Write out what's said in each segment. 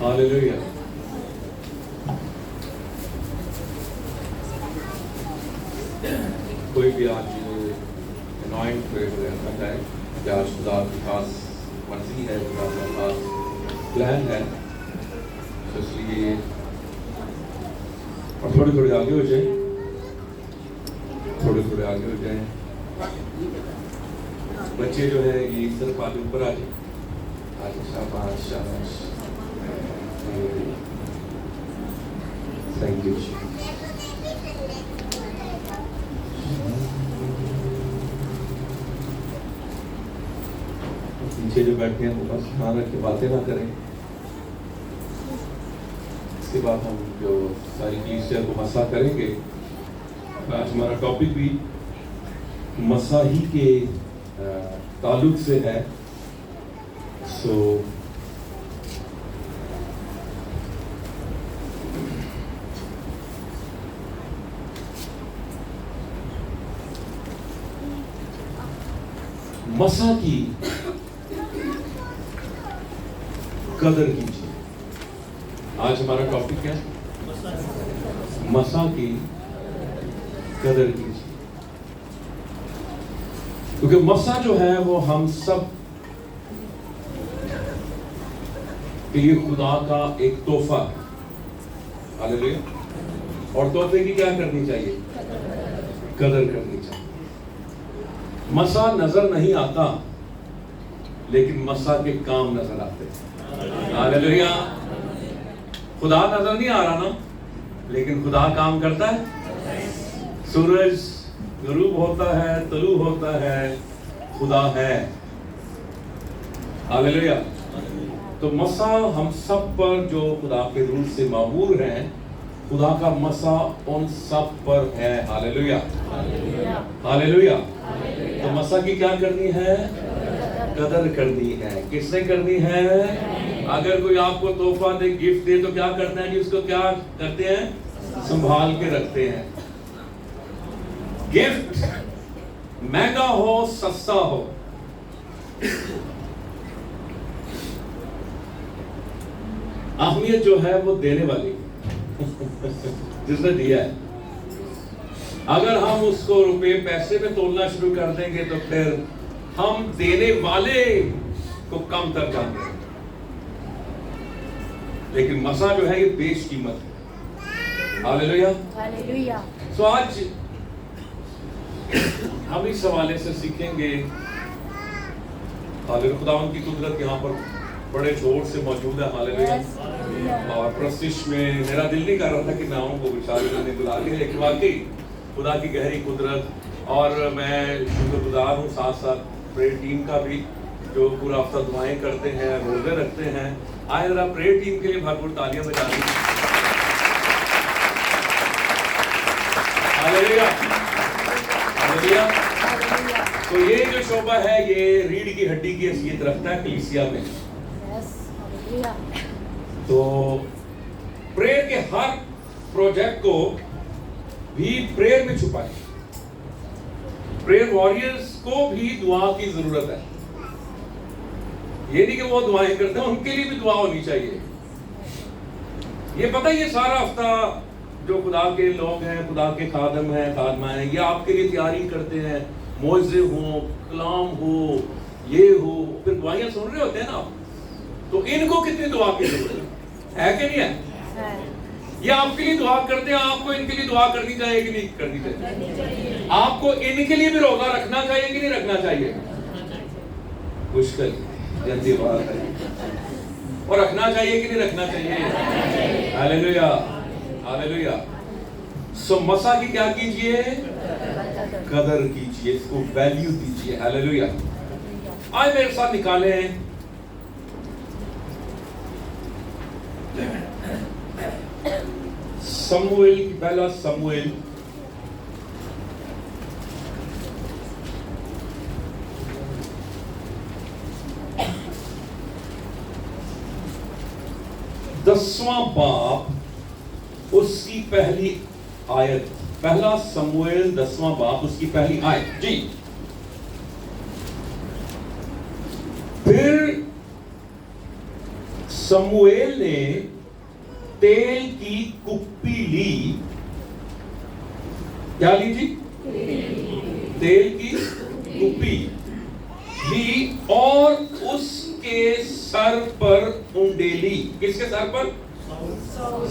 Hallelujah. कोई भी आज अनॉइंट करना चाहे कि आज खुदा की खास मर्जी है, खुदा का खास प्लान है, तो इसलिए और थोड़े थोड़े आगे हो जाए, थोड़े थोड़े आगे हो जाए। बच्चे जो है ये सिर्फ आगे ऊपर आ जाए। शाबाश शाबाश, थैंक यू। पीछे जो बैठे हैं वो बस ध्यान रख के बातें ना करें। इसके बाद हम जो सारी कलीसिया को मसा करेंगे। आज हमारा टॉपिक भी मसाही के ताल्लुक से है। सो मसा की कदर कीजिए। आज हमारा टॉपिक क्या है? मसा की कदर कीजिए, क्योंकि मसा जो है वो हम सब के लिए खुदा का एक तोहफा है। हालेलुया। और तोहफे की क्या करनी चाहिए? कदर करनी चाहिए। मसा नजर नहीं आता, लेकिन मसा के काम नजर आते हैं। हालेलुया। खुदा नजर नहीं आ रहा ना, लेकिन खुदा काम करता है। सूरज गुरूब होता है, तलू होता है, खुदा है। हालेलुया। तो मसा हम सब पर जो खुदा के रूह से मामूर हैं, खुदा का मसा उन सब पर है। Hallelujah hallelujah. तो मसा की क्या करनी है? कदर करनी है। किसने करनी है? अगर कोई आपको तोहफा दे, गिफ्ट दे, तो क्या करना है कि उसको क्या करते हैं? संभाल के रखते हैं। गिफ्ट महंगा हो सस्ता हो, अहमियत जो है वो देने वाली जिसने दिया है। अगर हम उसको रुपए पैसे में तोलना शुरू कर देंगे तो फिर हम देने वाले को कम तर जाएंगे। लेकिन मसा जो है ये बेशकीमत है। Hallelujah hallelujah. सो आज हम इस हवाले से सीखेंगे। हालेलुया। खुदावंद की कुदरत यहाँ पर बड़े जोर से मौजूद है। हालेलुया। और प्रस्तिश में मेरा दिल नहीं कर रहा था कि मैं उनको बेचारे ने बुला लिया, लेकिन वाकई खुदा की गहरी कुदरत। और मैं शुक्रगुजार हूँ साथ साथ प्रेयर टीम का भी, जो पूरा हफ्ता दुआएं करते हैं, रोजे रखते हैं। आए जरा प्रेयर टीम के लिए भरपूर तालियां बजा दीजिए। Hallelujah hallelujah. तो ये जो शोभा है ये रीढ़ की हड्डी की हैसियत रखता है कलीसिया में। तो प्रेयर के हर प्रोजेक्ट को भी प्रेयर में छुपाएं। प्रेयर वॉरियर्स को भी दुआ की जरूरत है। ये नहीं कि वो दुआएं करते हैं, उनके लिए भी दुआ होनी चाहिए। ये पता है, ये सारा हफ्ता जो खुदा के लोग हैं, खुदा के खादम हैं, खादमा हैं, ये आपके लिए तैयारी करते हैं। मौइज़े हो, कलाम हो, ये हो, फिर दुआएं सुन रहे होते हैं ना आप, तो इनको कितनी दुआ की जरूरत है कि नहीं है? ये आपके लिए दुआ करते हैं, आपको इनके लिए दुआ करनी चाहिए कि नहीं करनी चाहिए? आपको इनके लिए भी रोजा रखना चाहिए कि नहीं रखना चाहिए? मुश्किल जल्दी बात है। और रखना चाहिए कि नहीं रखना चाहिए? Hallelujah hallelujah. सो मसा की क्या कीजिए? कदर कीजिए, इसको वैल्यू दीजिए। हालेलुया। आज मेरे साथ निकाले हैं समूएल की पहला समूएल दसवां बाब उसकी पहली आयत। पहला समूएल 10वां बाब उसकी पहली आयत जी। फिर समूएल ने तेल की कुप्पी ली। क्या ली जी? तेल की कुप्पी ली और उसके सर पर उंडेली। किसके सर पर?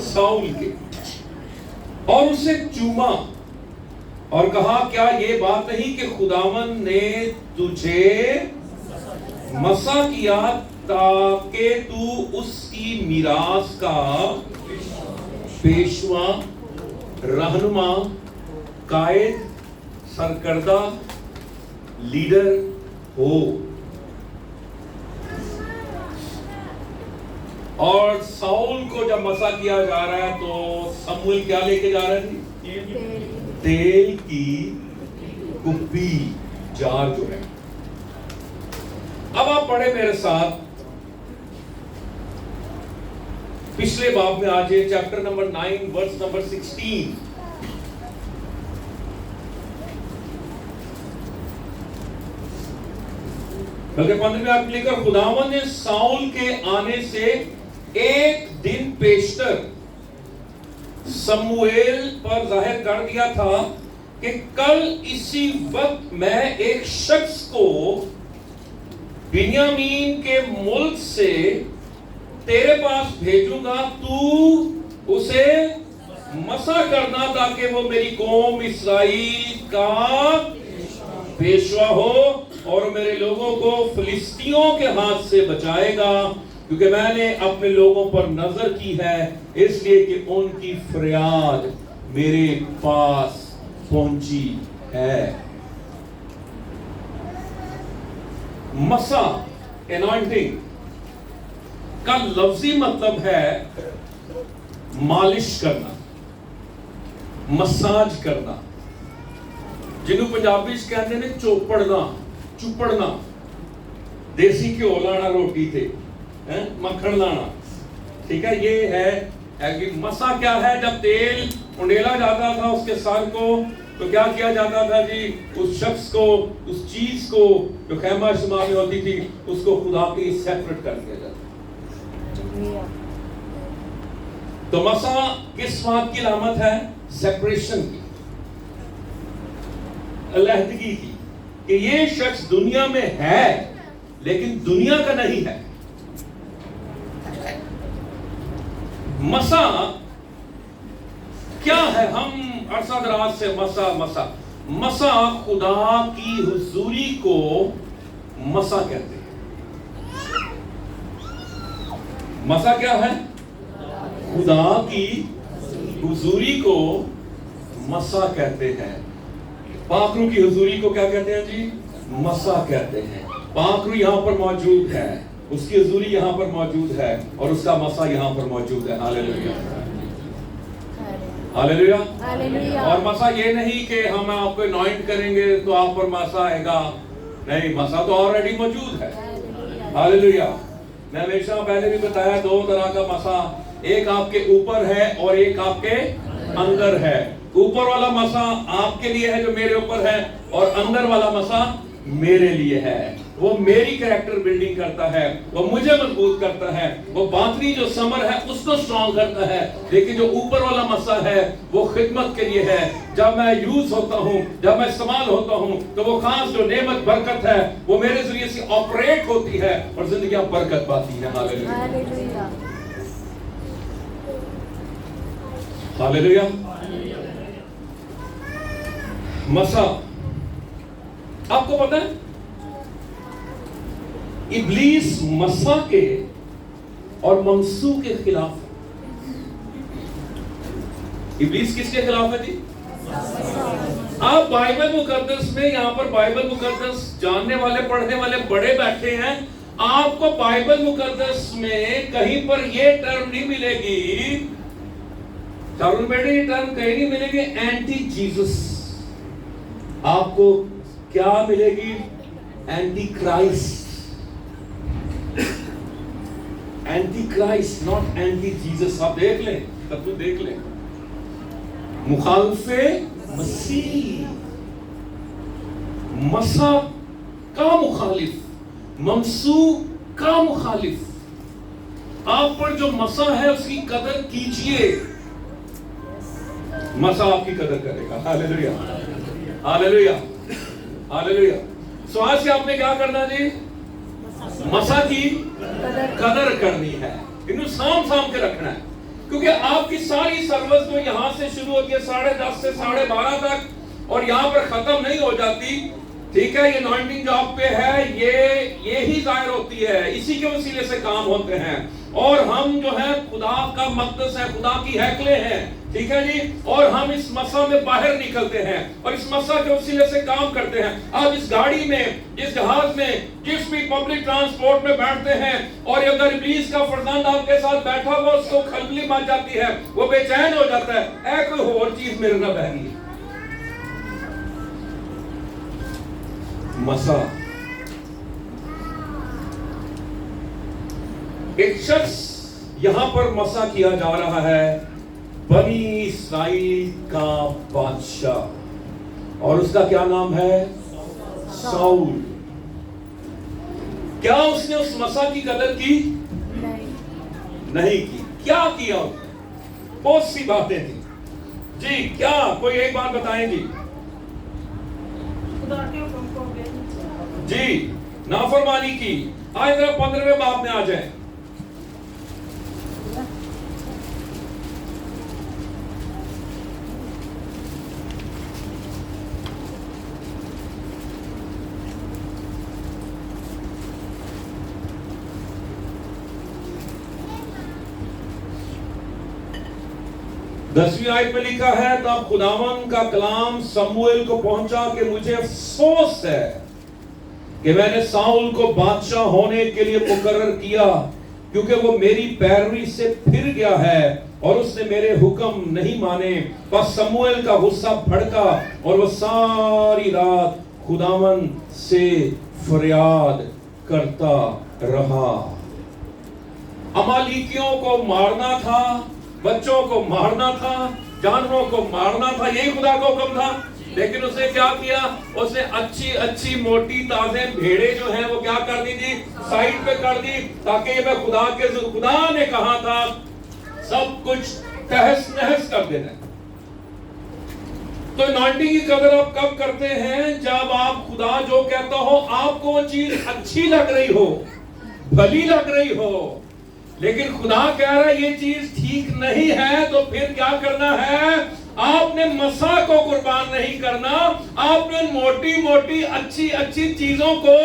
साउल के। और उसे चूमा और कहा, क्या ये बात नहीं कि खुदावन ने तुझे मसा किया ताकि तू उसकी मीरास का पेशवा, रहनुमा, कायद, सरकर्दा, लीडर हो। और साउल को जब मसा किया जा रहा है तो समूएल क्या लेके जा रहा है? तेल की कुप्पी, जार जो है। अब आप पढ़े मेरे साथ पिछले बाब में, आज ये चैप्टर नंबर 9 वर्स नंबर 16। बल्कि 15 में आप लिखकर, खुदावन ने साउल के आने से एक दिन पेशतर समूएल पर जाहिर कर दिया था कि कल इसी वक्त मैं एक शख्स को बिन्यामीन के मुल्क से तेरे पास भेजूंगा, तू उसे मसा करना ताकि वो मेरी कौम इस्राएल का पेशवा हो और मेरे लोगों को फिलिस्तियों के हाथ से बचाएगा, क्योंकि मैंने अपने लोगों पर नजर की है, इसलिए कि उनकी फरियाद मेरे पास पहुंची है। मसा, एनॉइंटिंग का लफ्जी मतलब है मालिश करना, मसाज करना, जिन्हों पंजाबी कहते हैं चोपड़ना, चुपड़ना, देसी घ्यो लाना रोटी थे, मक्खन लाना। ठीक है, ये है कि मसा क्या है? जब तेल उंडेला जाता था उसके सर को, तो क्या किया जाता था जी? उस शख्स को, उस चीज को जो खैमा इस्तेमाल में होती थी, उसको खुदा के सेपरेट कर दिया जाता। तो मसा किस बात की अलामत है? सेपरेशन की, अलहदगी की, कि ये शख्स दुनिया में है लेकिन दुनिया का नहीं है। मसा क्या है? हम अरसा दराज से मसा खुदा की हुजूरी को मसा कहते हैं। मसा क्या है? खुदा की हुजूरी को मसा कहते हैं। पाखरू की हुजूरी को क्या कहते हैं जी? मसा कहते हैं। पाखरू यहां पर मौजूद है, उसकी हुजूरी यहां पर मौजूद है और उसका मसा यहां पर मौजूद है। Hallelujah, hallelujah, hallelujah. और मसा ये नहीं कि हम आपको अनॉइंट करेंगे तो आप पर मसा आएगा, नहीं, मसा तो ऑलरेडी मौजूद है। हालेलुया। मैं हमेशा पहले भी बताया, दो तरह का मसा, एक आपके ऊपर है और एक आपके अंदर है। ऊपर वाला मसा आपके लिए है जो मेरे ऊपर है, और अंदर वाला मसा मेरे लिए है। वो मेरी कैरेक्टर बिल्डिंग करता है, वो मुझे मजबूत करता है, वो बातनी जो समर है उसको स्ट्रॉन्ग करता है। लेकिन जो ऊपर वाला मसा है वो खिदमत के लिए है। जब मैं यूज होता हूँ, जब मैं इस्तेमाल होता हूँ, तो वो खास जो नेमत बरकत है वो मेरे जरिए से ऑपरेट होती है और जिंदगी बरकत पाती है। Hallelujah, hallelujah. मसा, आपको पता है इब्लीस मसा के और ममसू के खिलाफ। इब्लीस किसके खिलाफ है जी? आप बाइबल मुकद्दस में, यहां पर बाइबल मुकद्दस जानने वाले, पढ़ने वाले बड़े बैठे हैं। आपको बाइबल मुकद्दस में कहीं पर यह टर्म नहीं मिलेगी, टर्म कहीं नहीं मिलेगी एंटी जीसस। आपको क्या मिलेगी? Anti Christ. Anti Christ, not anti Jesus. आप देख लें, तब तो देख लें, मुखालफे मसीह, मसा का मुखालिफ, ममसू का मुखालिफ। आप पर जो मसा है उसकी कदर कीजिए, मसा आपकी कदर करेगा। Hallelujah, hallelujah, hallelujah. सो आज से आपने क्या करना जी? मसा की कदर करनी है, इन्हें साम के रखना है, क्योंकि आपकी सारी सर्विस जो यहां से शुरू होती है 10:30 से 12:30 तक और यहां पर खत्म नहीं हो जाती, ठीक है, ये अनॉइंटिंग जॉब पे है, ये ही जाहिर होती है, इसी के वसीले से काम होते हैं। और हम जो है खुदा का मक़दस है, खुदा की हैकले हैं, ठीक है जी, और हम इस मसा में बाहर निकलते हैं और इस मसा के वसीले से काम करते हैं। आप इस गाड़ी में, जिस जहाज में, जिस भी पब्लिक ट्रांसपोर्ट में बैठते हैं और अगर इब्लीस का फरजंद आपके साथ बैठा हुआ, उसको खलबली मच जाती है, वो बेचैन हो जाता है, ऐ कोई और चीज मेरे ना बह गई। मसा, एक शख्स यहां पर मसा किया जा रहा है, बनी इस्राइल का बादशाह, और उसका क्या नाम है? साउल। क्या उसने उस मसा की कदर की? नहीं की। क्या किया उसने? बहुत सी बातें थी जी। क्या कोई एक बात बताएंगी जी? नाफरमानी की। आज जरा 15वें बाब में आ जाए। दसवीं आयत में लिखा है, तब खुदावन का कलाम शमूएल को पहुंचा कि मुझे अफसोस है कि मैंने साउल को बादशाह होने के लिए मुकर्रर किया, क्योंकि वो मेरी पैरवी से फिर गया है और उसने मेरे हुक्म नहीं माने। बस शमूएल का गुस्सा भड़का और वो सारी रात खुदावन से फरियाद करता रहा। अमालिकियों को मारना था, बच्चों को मारना था, जानवरों को मारना था, यही खुदा का हुक्म था। लेकिन उसने क्या किया? उसने अच्छी अच्छी मोटी ताजे भेड़े जो हैं वो क्या कर दी थी? साइड पे कर दी, ताकि मैं खुदा ने कहा था सब कुछ तहस नहस कर देना। तो अनॉइंटिंग की कदर आप कब करते हैं? जब आप खुदा जो कहता हो आपको वो चीज अच्छी लग रही हो, भली लग रही हो, लेकिन खुदा कह रहा है ये चीज ठीक नहीं है, तो फिर क्या करना है? आपने मसा को कुर्बान नहीं करना, आपने मोटी मोटी अच्छी अच्छी चीजों को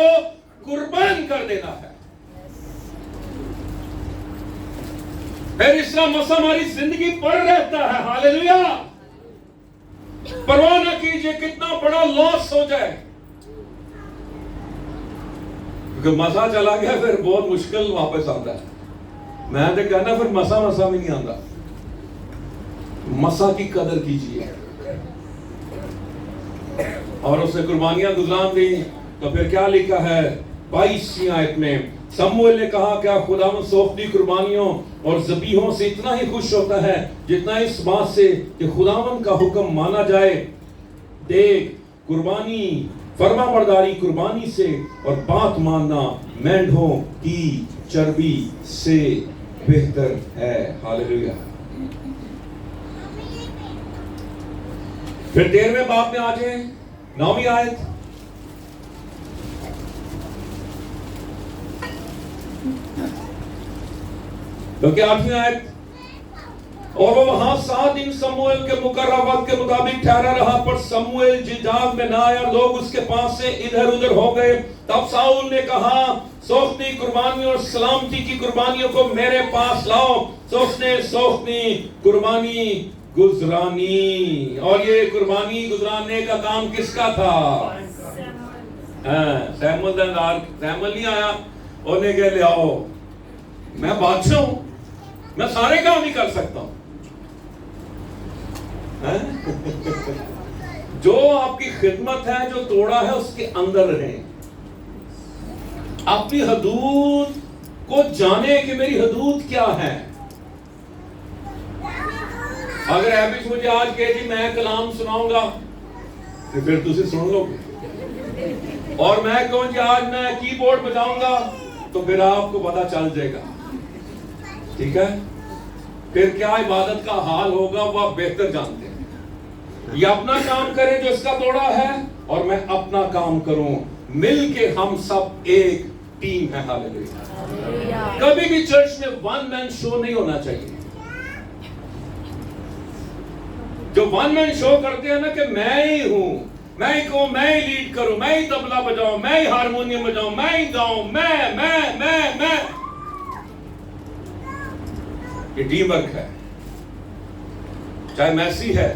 कुर्बान कर देना है। फिर इसका मसा हमारी जिंदगी पर रहता है। हालेलुया। परवाह न कीजिए कितना बड़ा लॉस हो जाए, क्योंकि मसा चला गया फिर बहुत मुश्किल वापस आता है। मैं तो कहना फिर मसा में नहीं आता। मसा की कदर कीजिए। और उसने कुर्बानियां गुजरान दी, तो फिर क्या लिखा है 22वीं आयत में? शमूएल ने कहा, क्या खुदावंद सोखती कुर्बानियों और ज़बीहों से इतना ही खुश होता है जितना इस बात से कि खुदावंद का हुक्म माना जाए? देख, कुर्बानी फरमाबरदारी कुर्बानी से और बात मानना मेंढों की चर्बी से बेहतर है। हालेलुया। फिर 13वें बाब में आ जाए, 9वीं आयत। क्योंकि 8वीं आयत, और वो वहां 7 दिन शमूएल के मुकर्रर वक्त के मुताबिक ठहरा रहा, पर शमूएल जिजाग में ना आया, लोग उसके पास से इधर उधर हो गए। तब साउल ने कहा, सोखनी कुर्बानियों और सलामती की कुर्बानियों को मेरे पास लाओ। तो उसने सोखनी कुर्बानी गुजरानी, और ये कुर्बानी गुजराने का काम किसका था? सैमुअल नहीं आया, उन्हें कह ले आओ, मैं बादशाह हूं, मैं सारे काम ही कर सकता हूं। जो आपकी खिदमत है, जो तोड़ा है, उसके अंदर रहें। अपनी हदूद को जाने कि मेरी हदूद क्या है। अगर एबिश मुझे आज कहे जी मैं कलाम सुनाऊंगा, तो फिर तुझे सुन लोगे। और मैं कहूं जी आज मैं कीबोर्ड बजाऊंगा, तो फिर आपको पता चल जाएगा। ठीक है, फिर क्या इबादत का हाल होगा वो आप बेहतर जानते हैं। ये अपना काम करें जो इसका तोड़ा है, और मैं अपना काम करूं, मिलके हम सब एक टीम है। हालेलुया। कभी भी चर्च में वन मैन शो नहीं होना चाहिए। जो वन मैन शो करते हैं ना कि मैं ही हूं, मैं ही कहूं, मैं ही लीड करूं, मैं ही तबला बजाऊं, मैं ही हारमोनियम बजाऊं, मैं ही गाऊं, मैं, ये टीम वर्क है। चाहे मैसी है,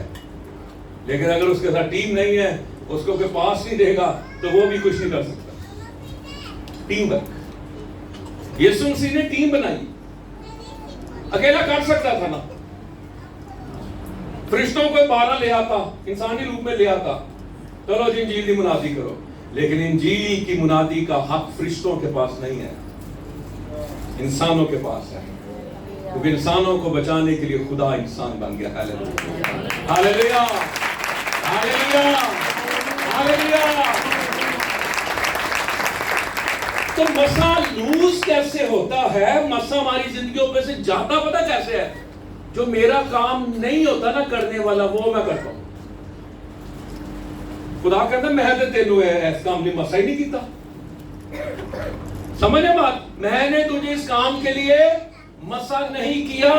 लेकिन अगर उसके साथ टीम नहीं है, उसको कोई पास नहीं देगा तो वो भी कुछ नहीं कर सकता। Team work. यीशु मसीह ने टीम बनाई, अकेला कर सकता था ना। फरिश्तों को 12 ले आता, इंसानी रूप में ले आता, चलो जी इंजील की मुनादी करो, लेकिन इंजील की मुनादी का हक फरिश्तों के पास नहीं है, इंसानों के पास है। क्योंकि इंसानों को बचाने के लिए खुदा इंसान बन गया। Hallelujah, hallelujah, hallelujah, hallelujah. तो मसा लूज कैसे होता है? मसा हमारी जिंदगियों पे से जाता पता कैसे है? जो मेरा काम नहीं होता ना करने वाला, वो मैं करता हूं। खुदा कहता मैं तो तेनू इस काम लिए मसा ही नहीं किया। समझे बात? मैंने तुझे इस काम के लिए मसा नहीं किया,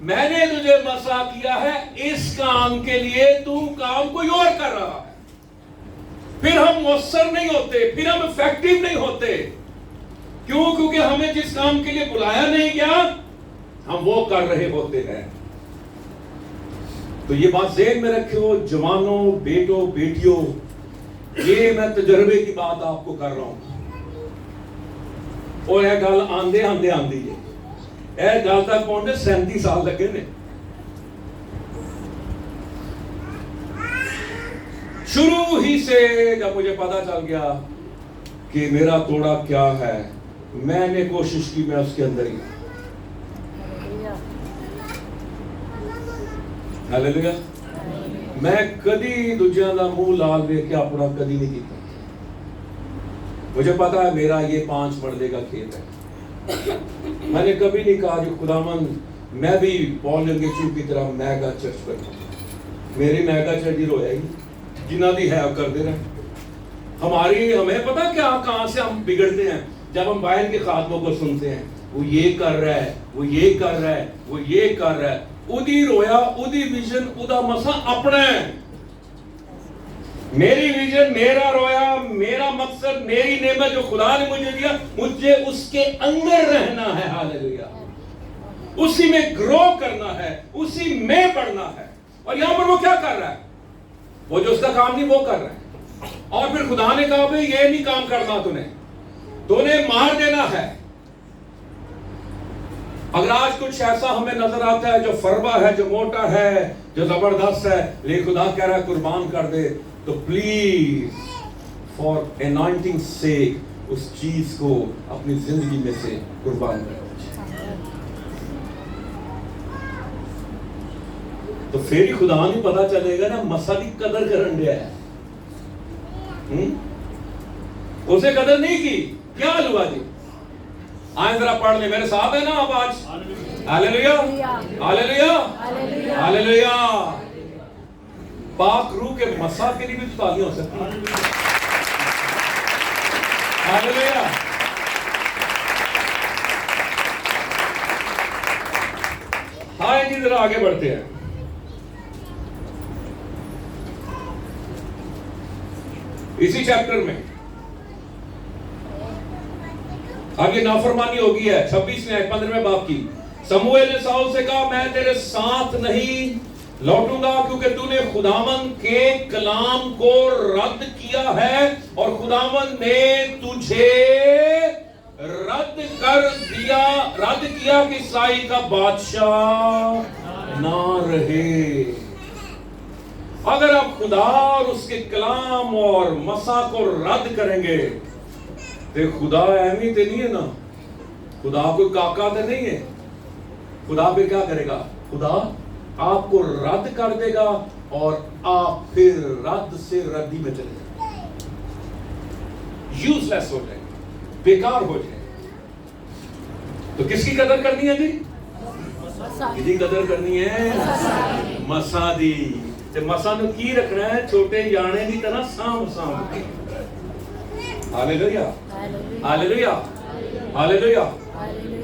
मैंने तुझे मसा किया है इस काम के लिए। तू काम कोई और कर रहा है, फिर हम मौसर नहीं होते, फिर हम इफेक्टिव नहीं होते। क्यों? क्योंकि हमें जिस काम के लिए बुलाया नहीं गया, हम वो कर रहे होते हैं। तो ये बात ज़हन में रखो जवानों, बेटों, बेटियों, ये मैं तजर्बे की बात आपको कर रहा हूं। और यह गल आंदे आंदे आंदी है, यह गल तक पहुंचे 37 साल लगे ने। शुरू ही से जब मुझे पता चल गया कि मेरा तोड़ा क्या है, मैंने कोशिश की मैं उसके अंदर ही। हालेलुया। मैं कदी दूजिया का मुंह लाल देख के अपना कदी नहीं किया। मुझे पता है मेरा ये 5 मरले का खेत है। मैंने कभी नहीं कहा जो खुदावंद मैं भी पॉल यंगेचू की तरह मैगा चर्च पर। मेरी मैगा चर्च ही रोया ही जिन्ना दी है कर दे रहे। हमें पता क्या कहां से हम बिगड़ते हैं? जब हम बाहर के खातमों को सुनते हैं, वो ये कर रहा है, वो ये कर रहा है, वो ये कर रहा है। उदी रोया, उदी विजन, उदा मसा अपना है। मेरी विजन, मेरा रोया, मेरा मकसद, मेरी नेमत जो खुदा ने मुझे दिया, मुझे उसके अंदर रहना है। हालेलुया। उसी में ग्रो करना है, उसी में बढ़ना है। और यहां पर वो क्या कर रहा है? वो जो उसका काम नहीं वो कर रहा है। और फिर खुदा ने कहा भाई ये नहीं काम करना, तूने मार देना है। अगर आज कुछ ऐसा हमें नजर आता है जो फरवा है, जो मोटा है, जो जबरदस्त है, लेकिन खुदा कह रहा है कुर्बान कर दे, तो प्लीज फॉर एनॉइंटिंग सेक उस चीज को अपनी जिंदगी में से कुर्बान कर। तो फिर ही खुदा नहीं पता चलेगा ना मसा की कदर करन दिया है। उसे कदर नहीं की, क्या हुआ जी? आज जरा पढ़ ले, मेरे साथ है ना आप आज? Hallelujah, hallelujah, hallelujah. पाक रूह के मसा के लिए भी तालियां हो सकती हैं। हालेलुया। हाँ जी, जरा आगे बढ़ते हैं। इसी चैप्टर में अब ये नाफरमानी होगी है 26 में 15वें बाब की। समूएल ने साउल से कहा मैं तेरे साथ नहीं लौटूंगा क्योंकि तूने खुदावंद के कलाम को रद्द किया है और खुदावंद ने तुझे रद्द किया कि इस्राएल का बादशाह ना रहे। अगर आप खुदा और उसके कलाम और मसा को रद्द करेंगे तो खुदा अहमी तो नहीं है ना, खुदा कोई काका तो नहीं है। खुदा फिर क्या करेगा? खुदा आपको रद्द कर देगा और आप फिर रद्द से रद्दी में चले जाएंगे, यूजलेस हो जाएंगे, बेकार हो जाएंगे। तो किसकी कदर करनी है जी? किदी कदर करनी है? मसा दी। ते मसा नु की रखना है? छोटे याने की तरह सांभ सांभ के। Hallelujah, hallelujah, hallelujah.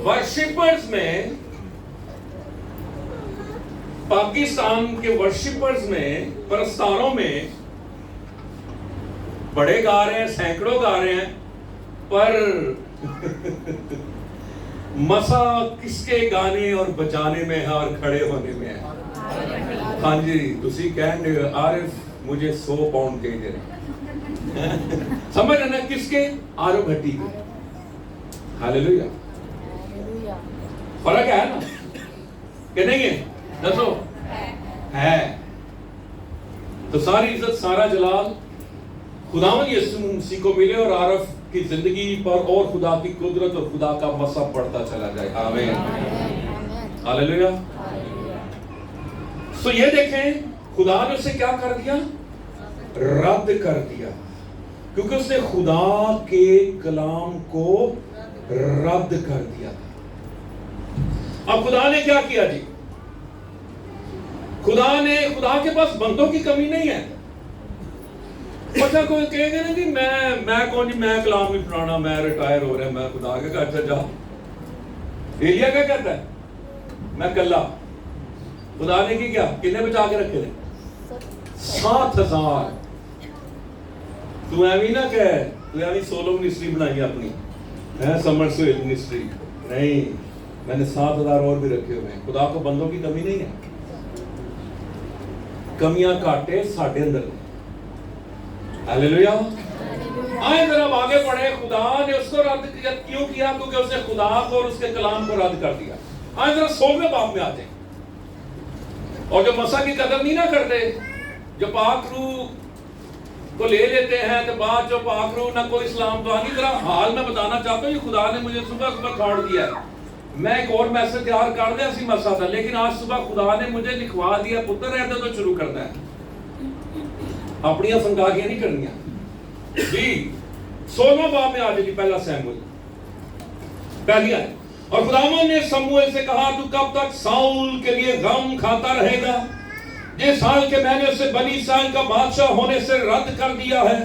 वर्शिपर्स में, पाकिस्तान के वर्शिपर्स में, परस्तारों में बड़े गा रहे हैं, सैकड़ों गा रहे हैं, पर मसा किसके गाने और बजाने में है और खड़े होने में है? हाँ जी, तुसी कह आरिफ मुझे 100 पाउंड दे दे समझ ना, किसके? आरो भट्टी के। हालेलुया। फर्क है ना कि नहीं है? दसो है। तो सारी इज्जत, सारा जलाल खुदावन यीशु मसीह को मिले और आरिफ की जिंदगी पर और खुदा की कुदरत और खुदा का मसा पड़ता चला जाए। आमीन, हालेलुया। तो ये देखें, खुदा ने उसे क्या कर दिया? रद्द कर दिया, क्योंकि उसने खुदा के कलाम को रद्द कर दिया। अब खुदा ने क्या किया जी? खुदा के पास बंदों की कमी नहीं है। अच्छा, कोई कहेगा ना कि मैं कौन जी, मैं कलाम नहीं पढ़ाना, मैं रिटायर हो रहा, मैं खुदा के घर से जा। एलिया क्या कहता है? मैं कल्ला। खुदा ने की क्या? कितने बचा के रखे थे? 7,000। तू एवं ना कह, तू एवं सोलो मिनिस्ट्री बनाई अपनी है, समरसेल मिनिस्ट्री नहीं, मैंने 7,000 और भी रखे हुए हैं। खुदा को बंदों की कमी नहीं है। कमियां घाटे साढ़े अंदर। हालेलुया। आए जरा आगे बढ़े। खुदा ने उसको रद्द किया, क्यों किया? क्योंकि उसने खुदा को और उसके कलाम को रद्द कर दिया। आए जरा 16वें बाब में आते। और जो मसा की कदर नहीं ना करते, जो पाक रूह को ले लेते हैं, तो बाद जो पाक रूह ना कोई इस्लाम तो आनी। जरा हाल में बताना चाहता हूँ, ये खुदा ने मुझे सुबह सुबह खाड़ दिया है। मैं एक और मैसेज तैयार कर दिया सी मसा था, लेकिन आज सुबह खुदा ने मुझे लिखवा दिया, पुत्र रहते तो शुरू करना है, अपनी फंकारियां नहीं करनिया जी। 16वां बाब में आ जाएगी, पहला सैमुएल पहली आयत। और खुदावन ने शमूएल से कहा, तू कब तक साउल के लिए गम खाता रहेगा? जिस साल के मैंने उसे बनी इस्राएल का बादशाह होने से रद्द कर दिया है,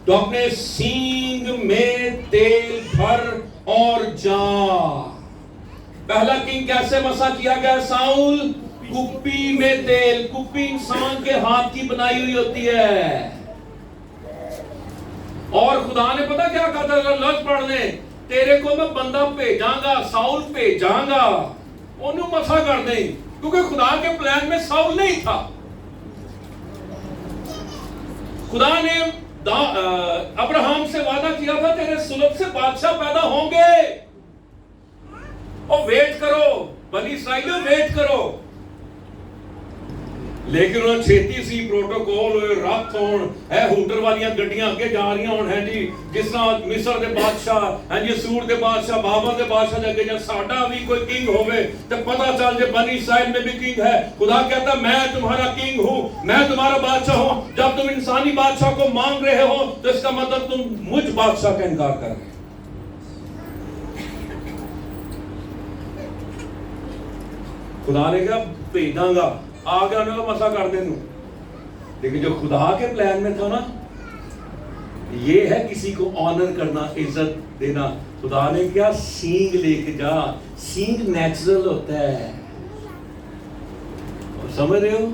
तो अपने सींग में तेल भर और जा। पहला किंग कैसे मसा किया गया? साउल कुप्पी में तेल। कुप्पी इंसान के हाथ की बनाई हुई होती है। और खुदा ने पता क्या कहा था? लफ्ज पढ़ ले, तेरे को मैं बंदा भेजांगा, साउल भेजांगा, ओनू मसा कर दे, क्योंकि खुदा के प्लान में साउल नहीं था। खुदा ने अब्राहम से वादा किया था, तेरे सुलभ से बादशाह पैदा होंगे। और वेट करो, बनी इस्राएलियों वेट करो। लेकिन उन्होंने छेती सी प्रोटोकॉल रथ होण है, हूटर वालियां गड्डियां अगे जा रही होण है जी, जिस तरह मिस्र के बादशाह है जी, सूर के बादशाह, बाबर के बादशाह दे अगे, जब साडा भी कोई किंग होवे तो पता चल जे बनी इस्राएल में भी किंग है। खुदा कहता मैं तुम्हारा किंग हूं, मैं तुम्हारा बादशाह हूं। जब तुम इंसानी बादशाह को मांग रहे हो, तो इसका मतलब तुम मुझ बादशाह का इनकार कर रहे हो। खुदा ने कहा भेजांगा, आ गया उन्होंने मसा कर देनू। लेकिन जो खुदा के प्लान में था ना, ये है किसी को ऑनर करना, इज्जत देना। खुदा ने क्या? सींग लेके जा। सींग नेचुरल होता है, और समझ रहे हो?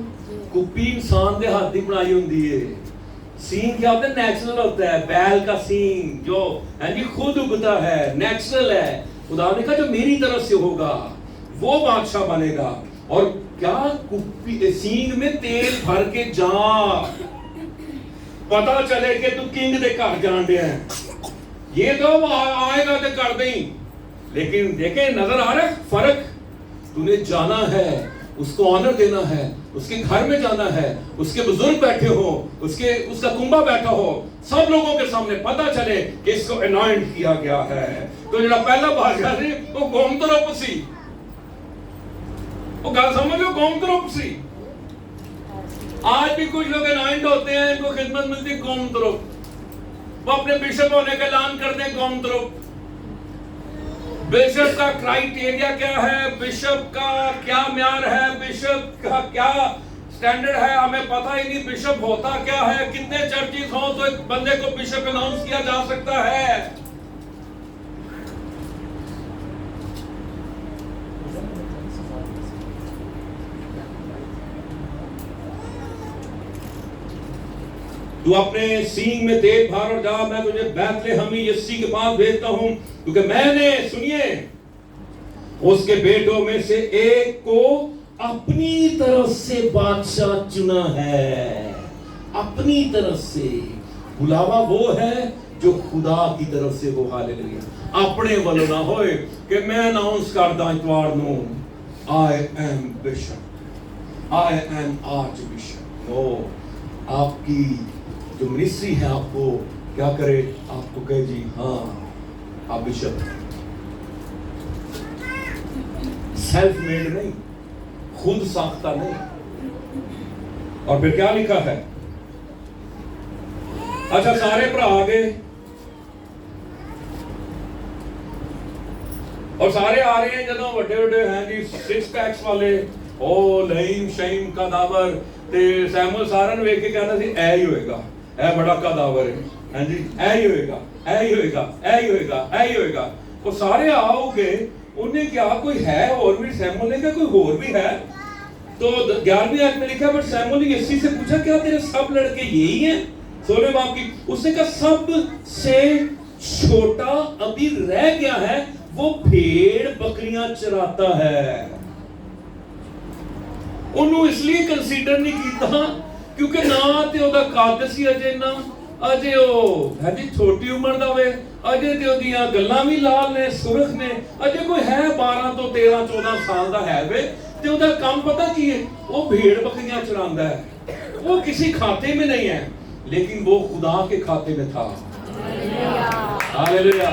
कुप्पी इंसान के हाथ की बनाई होती है। सींग क्या होता है? नेचुरल होता है। बैल का सींग जो है जी खुद उगता है, नेचुरल है। खुदा ने कहा जो मेरी तरफ से होगा वो बादशाह बनेगा। और क्या? कुप्पी सींग में तेल भर के जा, पता चले कि तू किंग दे घर जान रहा है। ये तो आएगा तो कर दें, लेकिन देखे नजर आ रहा है फर्क। तूने जाना है, उसको ऑनर देना है, उसके घर में जाना है, उसके बुजुर्ग बैठे हो, उसका कुंबा बैठा हो, सब लोगों के सामने पता चले कि इसको अनॉइंट किया गया है। तो जो पहला बादशाह सी वो गोमतरोप सी, वो गल समझो, गोमतरोप सी। आज भी कुछ लोग अनॉइंट होते हैं, इनको खिदमत मिलती है गोमतरोप। वो अपने बिशप होने का ऐलान करते हैं गोमतरोप। बिशप का क्राइटेरिया क्या है, बिशप का क्या म्यार है, बिशप का क्या स्टैंडर्ड है, हमें पता ही नहीं। बिशप होता क्या है, कितने चर्चेस हो तो एक बंदे को बिशप अनाउंस किया जा सकता है। तू अपने सींग में तेल भर और जा, मैं तुझे बैतलहमी यिसी के पास भेजता हूं, क्योंकि मैंने, सुनिए, उसके बेटों में से एक को अपनी तरफ से बादशाह चुना है। अपनी तरफ से बुलावा वो है जो खुदा की तरफ से हो। हालेलुया। अपने वालों ना होए कि मैं अनाउंस करदा इतवार नू, I am bishop, I am archbishop. No, आपकी जो मिनिस्ट्री है आपको क्या करे, आपको कहे जी हाँ आप बिशप। सेल्फ मेड नहीं, खुद साख्ता नहीं। और फिर क्या लिखा है, अच्छा सारे भरा आ गए और सारे आ रहे हैं जदों वड्डे वड्डे हैं जी 6 पैक्स वाले, ओ लईम शईम कदावर, ते सैमुअल सारा ने वेख के कहना सी ऐ ही होएगा, ऐ बड़ा कदावर है, हां जी ऐ ही होएगा, ऐ ही होएगा, ऐ ही होएगा, ऐ ही होएगा। वो सारे आओगे, उन्हें क्या कोई है और भी, सैमुअल ने कहा कोई और भी है, तो 11वीं आयत में लिखा, बट सैमुअल ने यिसी से पूछा क्या तेरे सब लड़के यही हैं 16 बाप की? उसने कहा सबसे छोटा अभी रह गया है, वो भेड़ बकरियां चराता है। उन्होंने इसलिए कंसीडर नहीं किया क्योंकि ना ते ओदा कद सी अजे, ना अजे ओ है जी छोटी उम्र दा वे, अजे ते ओदियां गल्लां भी लाल ने, सुरख ने, अजे कोई है 12 तो 13 14 साल दा है वे, ते ओदा काम पता की है, वो भेड़ बकरियां चरांदा है। वो किसी खाते में नहीं है, लेकिन वो खुदा के खाते में था। Hallelujah,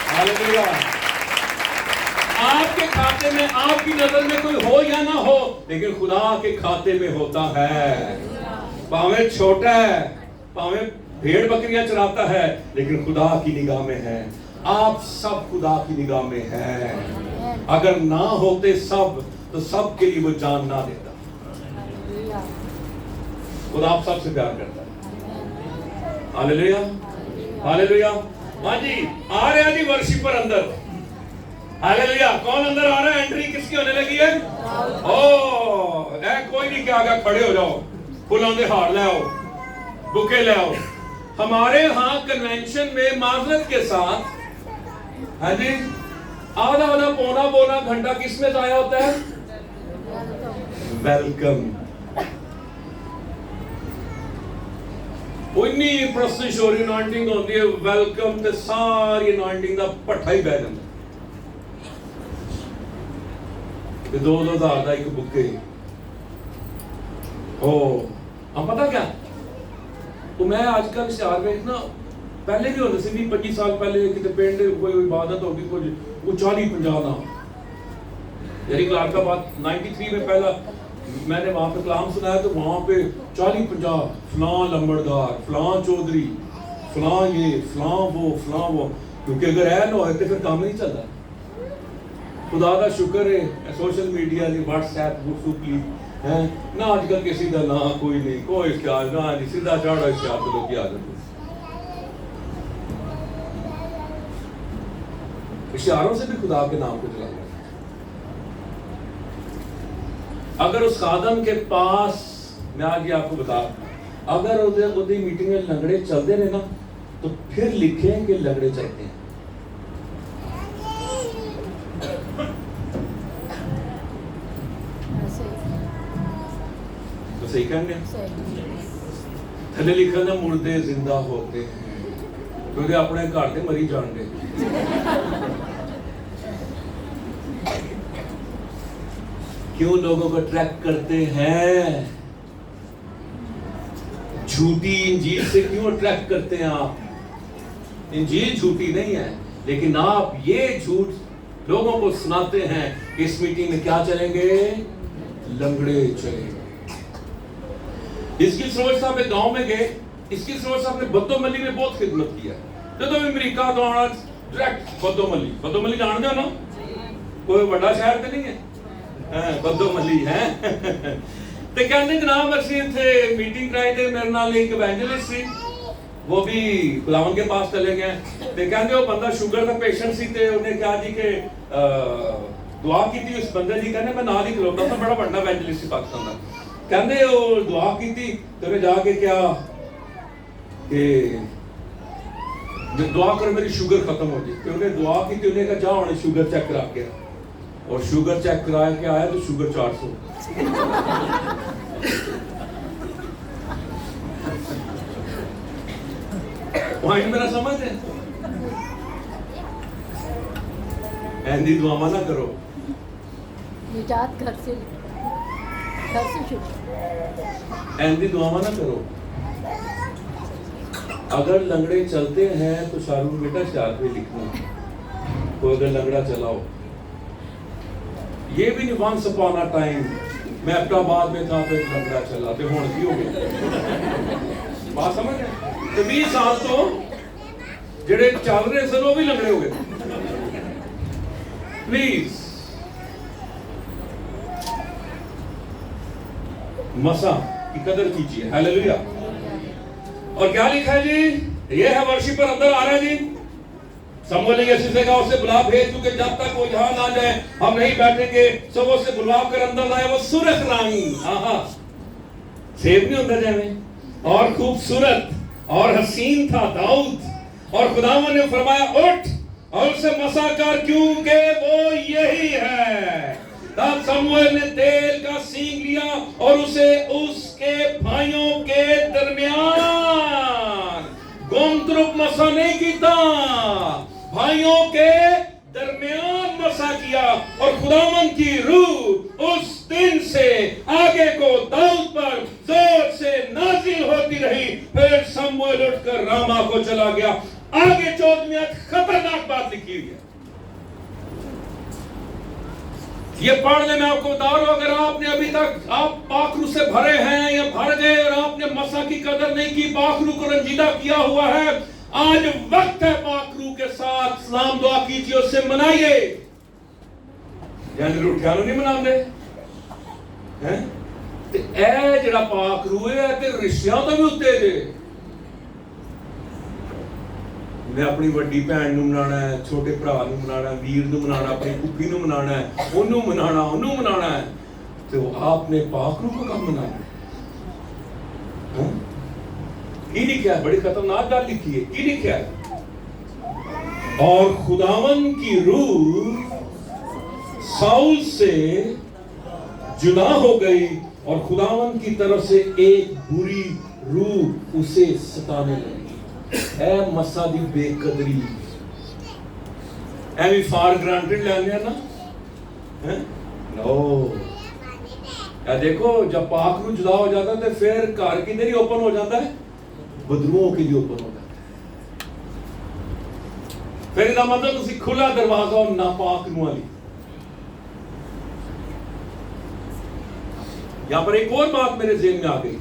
hallelujah. आपके खाते में, आपकी नजर में कोई हो या ना हो, लेकिन खुदा के खाते में होता है। भावे छोटा है, भावे भेड़ बकरियां चराता है, लेकिन खुदा की निगाह में है। आप सब खुदा की निगाह में हैं। अगर ना होते सब, तो सब के लिए वो जान ना देता। खुदा आप सबसे प्यार करता है। Hallelujah, hallelujah. हाँ जी, आ रहे हैं जी वर्शिपर अंदर। हालेलुया। कौन अंदर आ रहा है? एंट्री किसकी होने लगी है? ओ कोई नहीं क्या आगे खड़े हो जाओ, फुलों के हार ले आओ, बुके ले आओ। हमारे यहाँ कन्वेंशन में माजरत के साथ, हाँ जी, आधा आधा पौना पौना घंटा किस में जाया होता है? वेलकम। उन्नी प्रोसेस और अनॉइंटिंग होती है, वेलकम ते सारी अनॉइंटिंग दा भट्ठा ही बह जाता। 2,000 का एक बुके। ओ हम पता क्या, तो मैं आजकल शहर में ना, पहले भी होते थे 25 साल पहले कितने पिंड कोई इबादत होगी, कोई 40-50 ना, यानी क्लारकाबाद 93 में पहला मैंने वहां पे कलाम सुनाया, तो वहां पे 40-50 फलां लंबड़दार, फलां चौधरी, फलां ये, फलां वो, क्योंकि अगर ऐ ना हो तो फिर काम नहीं चलता। खुदा का शुक्र है सोशल मीडिया ने, व्हाट्सएप फेसबुक है ना, आजकल किसी का ना कोई नहीं, कोई ख्याल ना जी, सीधा चढ़ो इससे आप लोग की आदत है। इशारों से भी खुदा के नाम को चलाना। अगर उस खादम के पास, मैं आज ये आपको बता, अगर उधर मीटिंग में लंगड़े चलते रहे ना, तो फिर लिखें कि लंगड़े चलते हैं। तो सही कहने थले लिखा ना, मुर्दे जिंदा होते हैं, क्योंकि अपने घर से मरी जान दे। क्यों लोगों को ट्रैक करते हैं? झूठी इंजील से क्यों ट्रैक करते हैं आप? इंजील झूठी नहीं है, लेकिन आप ये झूठ लोगों को सुनाते हैं। इस मीटिंग में क्या चलेंगे? लंगड़े चलेंगे। इसकी सोच साहब एक गांव में गए, इसकी सोच साहब ने बद्दोमली में बहुत खिदमत किया। जब अमेरिका दौड़ा डायरेक्ट बदोमली। बदोमली जानते हो ना, कोई बड़ा शहर तो नहीं है, बदोमली है। तो कहते जनाब असं इतने मीटिंग कराई थे, मेरे नाल एक इवेंजलिस्ट सी, वो भी खुदावन के पास चले गए। तो कहते वो बंदा शुगर का पेशेंट सी, ते उन्हें कहा जी कि दुआ की थी उस बंदे जी, कहने मैं नाल ही खलोता था, बड़ा बड़ा इवेंजलिस्ट सी पाकिस्तान का। कहते वो दुआ की थी तो उन्हें जाके क्या कि दुआ कर मेरी शुगर खत्म हो जाए। उन्हें दुआ की थी, उन्हें कहा जा उन्हें शुगर चेक करा के, और शुगर चेक करा के आया तो शुगर 400। पॉइंट मेरा समझ है? ऐसी दुआ ना करो, निजात घर से शुरू। ऐसी दुआ ना करो। अगर लंगड़े चलते हैं तो शाहरुख बेटा शार पे लिखना, कोई अगर लंगड़ा चलाओ। ये भी नहीं वंस अपॉन अ टाइम मैं अहमदाबाद में था तो एक लंगड़ा चला, तो हुण की हो गया। बात समझ है? तो 20 साल तो जेड़े चल रहे सन वो भी लंगड़े हो गए। प्लीज मसा की कदर कीजिए। हालेलुया। और क्या लिखा है जी? ये है वर्शिपर अंदर आ रहा है जी। समूएल ने यीशु से कहा उसे बुला भेज, क्योंकि जब तक वो यहाँ ना जाए हम नहीं बैठेंगे। सब उसे बुला कर अंदर लाए। वो सुरख रंग, हाँ सेब नहीं होता जाए, और खूबसूरत और हसीन था दाऊद। और खुदावन ने फरमाया उठ और उसे मसा कर, क्योंकि वो यही है। तब समूएल ने तेल का सींग लिया और उसे उसके भाइयों के दरमियान गोमद्रुप मसा नहीं किया, भाइयों के दरमियान मसा किया। और खुदावन की रूह उस दिन से आगे को दाऊद पर जोर से नाजिल होती रही। फिर समूएल उठकर रामा को चला गया। आगे 14वीं खतरनाक बात लिखी हुई है। ये पढ़ने में आपको बता रहा हूं, अगर आपने अभी तक आप पाखरू से भरे हैं या भर गए और आपने मसा की कदर नहीं की, पाखरू को रंजीदा किया हुआ है, आज वक्त है पाखरू के साथ सलाम दुआ कीजिए, उससे मनाइए। यानी रुठियां नहीं मनाते हैं। ते ए जेड़ा पाखरू है ते रिश्तियां तो भी उत्ते जे। मैं अपनी वड्डी भैन नूं मनाना है, छोटे भरा नूं मनाना है, वीर नूं मनाना, अपनी कुप्पी नूं मनाना है, ओनू मनाना है। तो आपने पाखरू को कब मनाना है? की लिखा है? बड़ी खतरनाक गल लिखी है। की लिखा है? और खुदावन की रूह साउल से जुदा हो गई और खुदावन की तरफ से एक बुरी रूह उसे सताने लगी। ए मसा दी बेकदरी, एवी फार ग्रांटेड लेने ना हैं? नो, या देखो जब पाखरू जुदा हो जाता है तो फिर घर की नहीं ओपन हो जाता है, बदरुओं के लिए ओपन हो जाता है। फिर इसका मतलब तुसी खुला दरवाजा और नापाक नूं वाली। यहां पर एक और बात मेरे ज़हन में आ गई।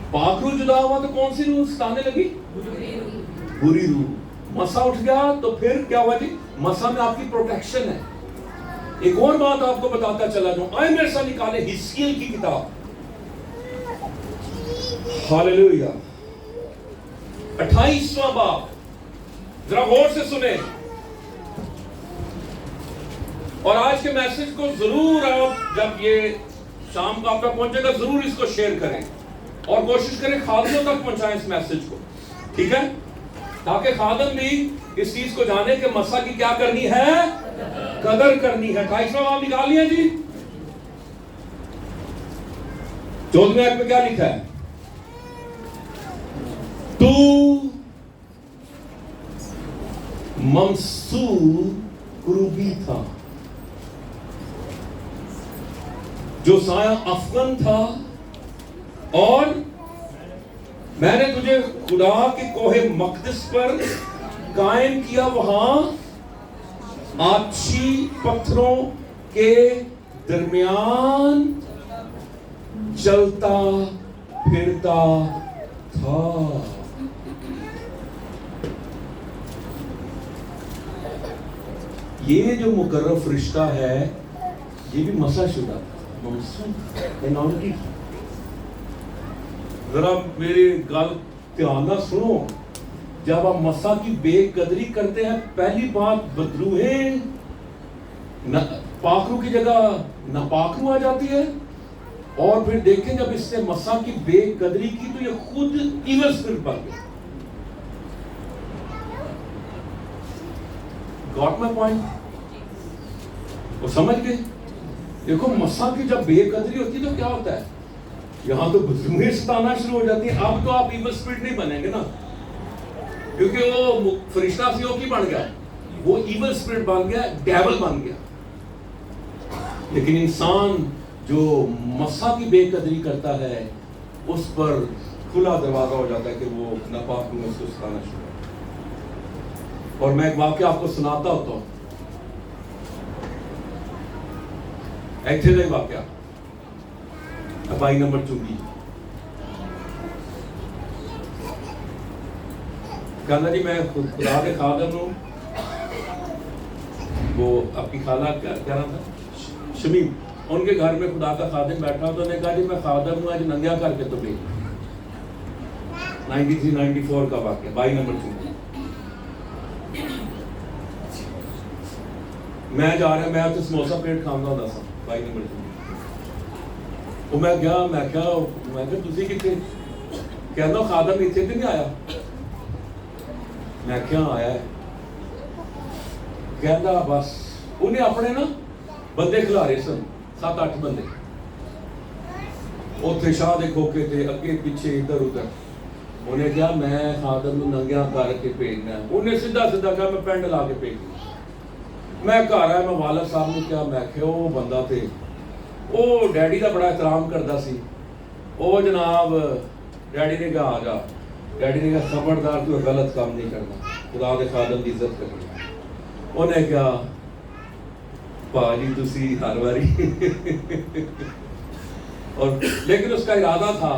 पाखरू जुदा हुआ तो कौन सी रूह सताने लगी? बुरी रूह। मसा उठ गया तो फिर क्या हुआ जी? मसा में आपकी प्रोटेक्शन है। एक और बात आपको बताता चला जाऊं, आए मेरे साथ निकाले हिस्कियल की किताब, हालेलुया, 28वां बाब, जरा गौर से सुने और आज के मैसेज को जरूर आप जब ये शाम को आपका पहुंचेगा जरूर इसको शेयर करें और कोशिश करें खादमों तक पहुंचाएं इस मैसेज को, ठीक है? ताकि खादम भी इस चीज को जाने कि मसा की क्या करनी है, कदर करनी है। 28वां बाब निकाल लिया जी। 14वें आयत में क्या लिखा है? तू मंसूर कुरूबी था, जो साया अफगन था, और मैंने तुझे खुदा के कोहे मकदस पर कायम किया, वहां आछी पत्थरों के दरमियान चलता फिरता था। ये जो मुकर्रर फरिश्ता है ये भी मसाशुदा माइनॉरिटी। जरा मेरी गल ध्यान ना सुनो, जब आप मसा की बेकदरी करते हैं पहली बात बदरूहें पाखरू की जगह नापाखरू आ जाती है, और फिर देखें जब इसने मसा की बेकदरी की तो ये खुद इवल स्पिरिट बन गया। Got my point? वो समझ गए? देखो मसा की जब बेकदरी होती है तो क्या होता है, यहां तो बदरूहें सताना शुरू हो जाती है। अब तो आप इवल स्पिरिट नहीं बनेंगे ना, क्योंकि वो फरिश्ता से वो की बन गया, वो इवल स्पिरिट बन गया, डेविल बन गया। लेकिन इंसान जो मसा की बेकदरी करता है उस पर खुला दरवाजा हो जाता है कि वो नापाक में उसको सताना शुरू। और मैं एक वाक्य आपको सुनाता होता हूं, ऐसे का वाक्य, अबाई नंबर चुंगी कहना जी मैं खुदा के खादम हूं, वो आपकी खाला क्या नाम था, शमीम, उनके घर में खुदा का खादिम बैठा, तो उन्होंने कहा जी मैं खादम हूं, आज नंगा करके तो भेज। 93-94 का वाक्य, 22 नंबर चुंगी। मैं जा रहा, मैं तो समोसा प्लेट खाऊंगा होता सा 22 नंबर चुंगी। वो मैं क्या तुसी कितने कहना खादम इतने तो नहीं आया, मैं क्या आया है, कहता बस उन्हें अपने ना बंदे खिलारे सन 7-8 बंदे, उत्थे शाह दे खोखे थे अगे पिछे इधर उधर। उन्हें क्या मैं खादम नूं नंगिया करके भेजना, उन्हें सीधा सीधा कहा मैं पेंड ला के भेजना। मैं घर आया, मैं वालद साहब ने क्या, मैं क्या वो बंदा थे वो डैडी का बड़ा एहतराम करता सी, ओ जनाब डैडी ने कहा आ जा, डैडी ने कहा खबरदार तू गलत काम नहीं करना, खुदा के खादम की इज्जत करनी। उन्हें क्या भाजी तुसी हर बारी और लेकिन उसका इरादा था,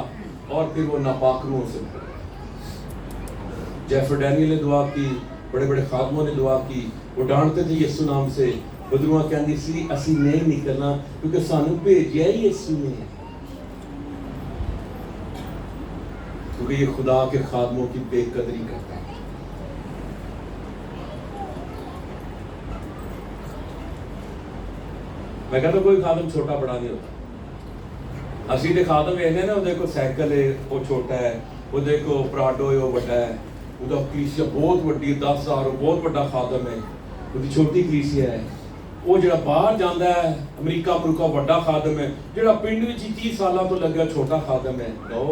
और फिर वो नापाकरों से जेफर डैनियल ने दुआ की, बड़े बड़े खादमों ने दुआ की, वो डांटते थे यीशु नाम से, बदरुआ कहती सी असी नहीं निकलना क्योंकि सानू भेजिया ही यीशु ने, क्योंकि ये खुदा के खादमों की बेकदरी करता है। मैं कहता कोई खादम छोटा बड़ा नहीं होता। असी तो खादम वेखने ना, देखो साइकिल है वो छोटा है, वो देखो प्राडो है वो बड़ा है, वो कलीसिया बहुत बड़ी 10,000 बहुत बड़ा खादम है, वो छोटी कलीसिया है। वो जो बाहर जाता है अमरीका अमरीका बड़ा खादम है, जो पिंड में 30 साल तो लगे छोटा खादम है। नो,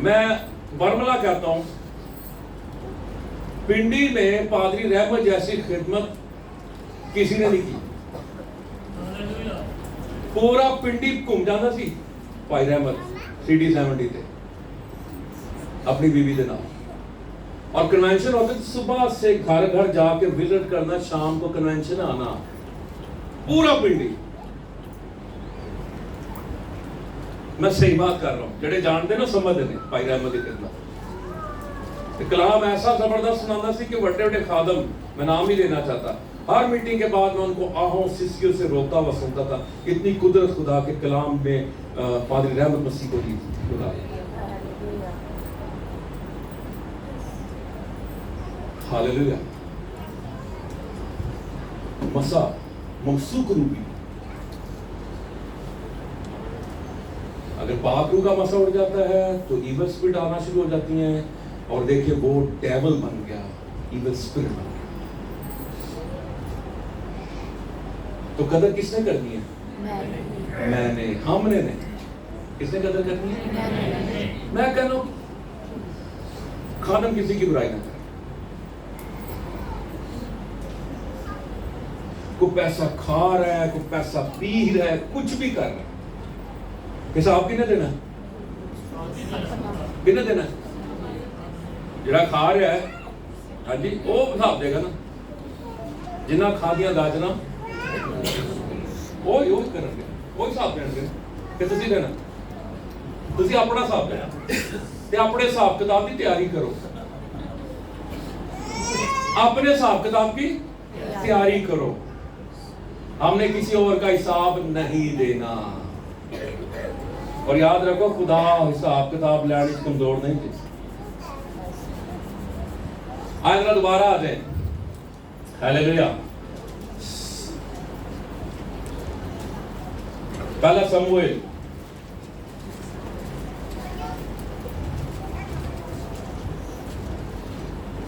मैं बरमला कहता हूं पिंडी में पादरी रहमत जैसी खिदमत किसी ने नहीं की। पूरा पिंडी घूम जाता सी भाई रहमत CD 70 ते अपनी बीवी के नाम, और कन्वेंशन होते थे सुबह से घर घर जाके विजिट करना, शाम को कन्वेंशन आना, पूरा पिंडी। मैं सही बात कर रहा हूं, जेडे जानते ना समझते हैं भाई रहमत की खिदमत। कलाम ऐसा जबरदस्त सुनाता सी कि बड़े बड़े खादम, मैं नाम ही लेना चाहता, हर मीटिंग के बाद मैं उनको आहों सिस्कियों से रोता हुआ सुनता था। इतनी कुदरत खुदा के कलाम में पादरी रहमत मसीह को दी खुदा। हालेलुया। मसा मौसूक रूपी, अगर पाकरू का मसा उड़ जाता है तो इवल स्पिरिट आना शुरू हो जाती हैं, और देखिए वो डेविल बन गया, इवल स्पिरिट बन गया। तो कदर किसने करनी है? मैंने, हमने नहीं। किसने कदर करनी है? मैं कह रहा हूं खादम किसी की बुराई ना करे, कोई पैसा खा रहा है, कोई पैसा पी रहा है, कुछ भी कर रहा है, हिसाब किन्ने देना? किन्ने देना? जिहड़ा खा रहा है, हाँ जी, वो हिसाब देगा ना। जिन्ना खा दिया दाजना वो यूज करेंगे, वो हिसाब देंगे कि तुसी देना, तुसी अपना हिसाब देना। ते अपने हिसाब किताब की तैयारी करो, अपने हिसाब किताब की तैयारी करो। हमने किसी और का हिसाब नहीं देना। और याद रखो, खुदा हिसाब किताब लैंड कमजोर नहीं थी। आज ना दोबारा आ जाए। हालेलुया। पहला शमूएल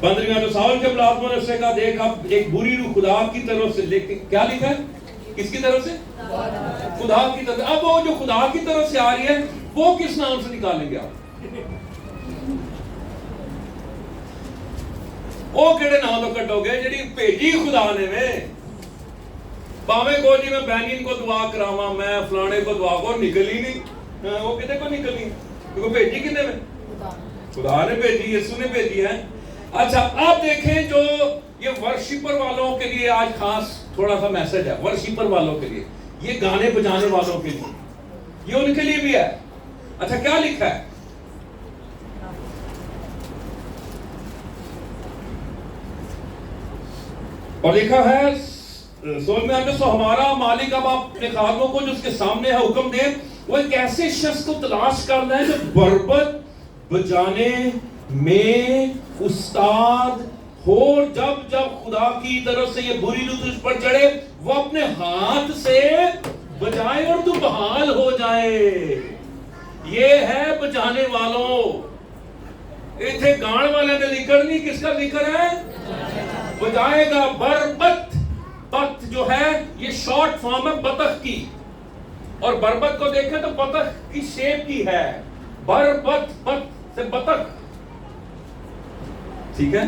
15 तो साउल के मुलाजमों ने उससे कहा, देख अब एक बुरी रूह खुदा की तरफ से, लेकिन क्या लिखा है, किसकी तरफ से? खुदा की तरफ। अब वो जो खुदा की तरफ से आ रही है वो किस नाम से निकालेंगे आप? वो केड़े नाम तो कटोगे जेडी भेजी खुदा ने में। पावे को जी मैं बैनिन को दुआ करावा, मैं फलाने को दुआ को, निकल ही नहीं। वो कितने को निकली? क्योंकि भेजी कितने में? खुदा ने भेजी, यीशु ने भेजी है। अच्छा, आप देखें जो ये वर्शिपर वालों के लिए आज खास थोड़ा सा मैसेज है। वर्शिपर वालों के लिए, ये गाने बजाने वालों के लिए, ये उनके लिए भी है। अच्छा, क्या लिखा है? और लिखा है 16 में, सो हमारा मालिक अब अपने खादमों को जो उसके सामने है हुक्म दे, वो एक ऐसे शख्स को तलाश करना है जो बरबत बजाने में उस्ताद हो। जब जब खुदा की तरफ से ये बुरी रूह तुझ पर चढ़े, वो अपने हाथ से बजाए और तू बहाल हो जाए। ये है बजाने वालों। इथे गान वाले ने जिक्र नहीं, किसका जिक्र है? बजाएगा। बरबत, बत जो है ये शॉर्ट फॉर्म है बतख की, और बरबत को देखें तो बतख की शेप की है। बरबत, बत से बतख, ठीक है।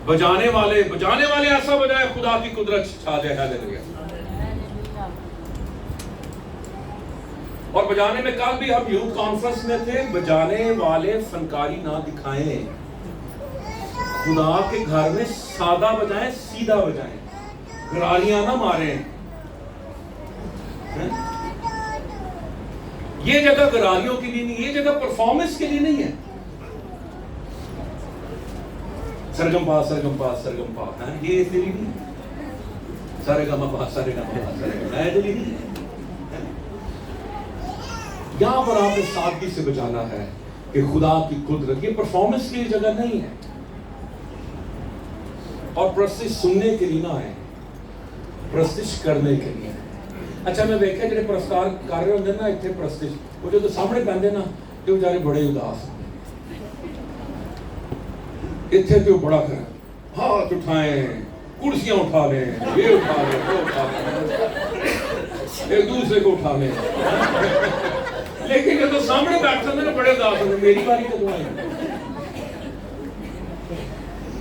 बजाने वाले ऐसा बजाए खुदा की कुदरत छा जाए। हालेलुया। और बजाने में कल भी हम यूथ कॉन्फ्रेंस में थे, बजाने वाले फनकारी ना दिखाएं। खुदा के घर में सादा बजाएं, सीधा बजाएं, गरारियां ना मारें। ये जगह गरारियों के लिए नहीं, ये जगह परफॉर्मेंस के लिए नहीं है। सरगम पा है, ये इसलिए नहीं। सरगम नहीं। यहां पर आपने सादगी से बजाना है कि खुदा की कुदरत, ये परफॉर्मेंस की जगह नहीं है और प्रस्तिश सुनने के लिए ना है, प्रस्तिश करने के लिए। अच्छा, मैं देखा जो पुरस्कार कर रहे होंगे ना इतने प्रस्तिश, वो जो सामने पैंदे ना, तो बेचारे बड़े उदास, इतने तो बड़ा कर हाथ उठाएं, कुर्सियां उठा लें, ये उठा लें, वो उठा लें, एक दूसरे को उठा लें। लेकिन ये तो सामने बैठते हैं ना बड़े उदास होंगे, मेरी बारी कब आएगी?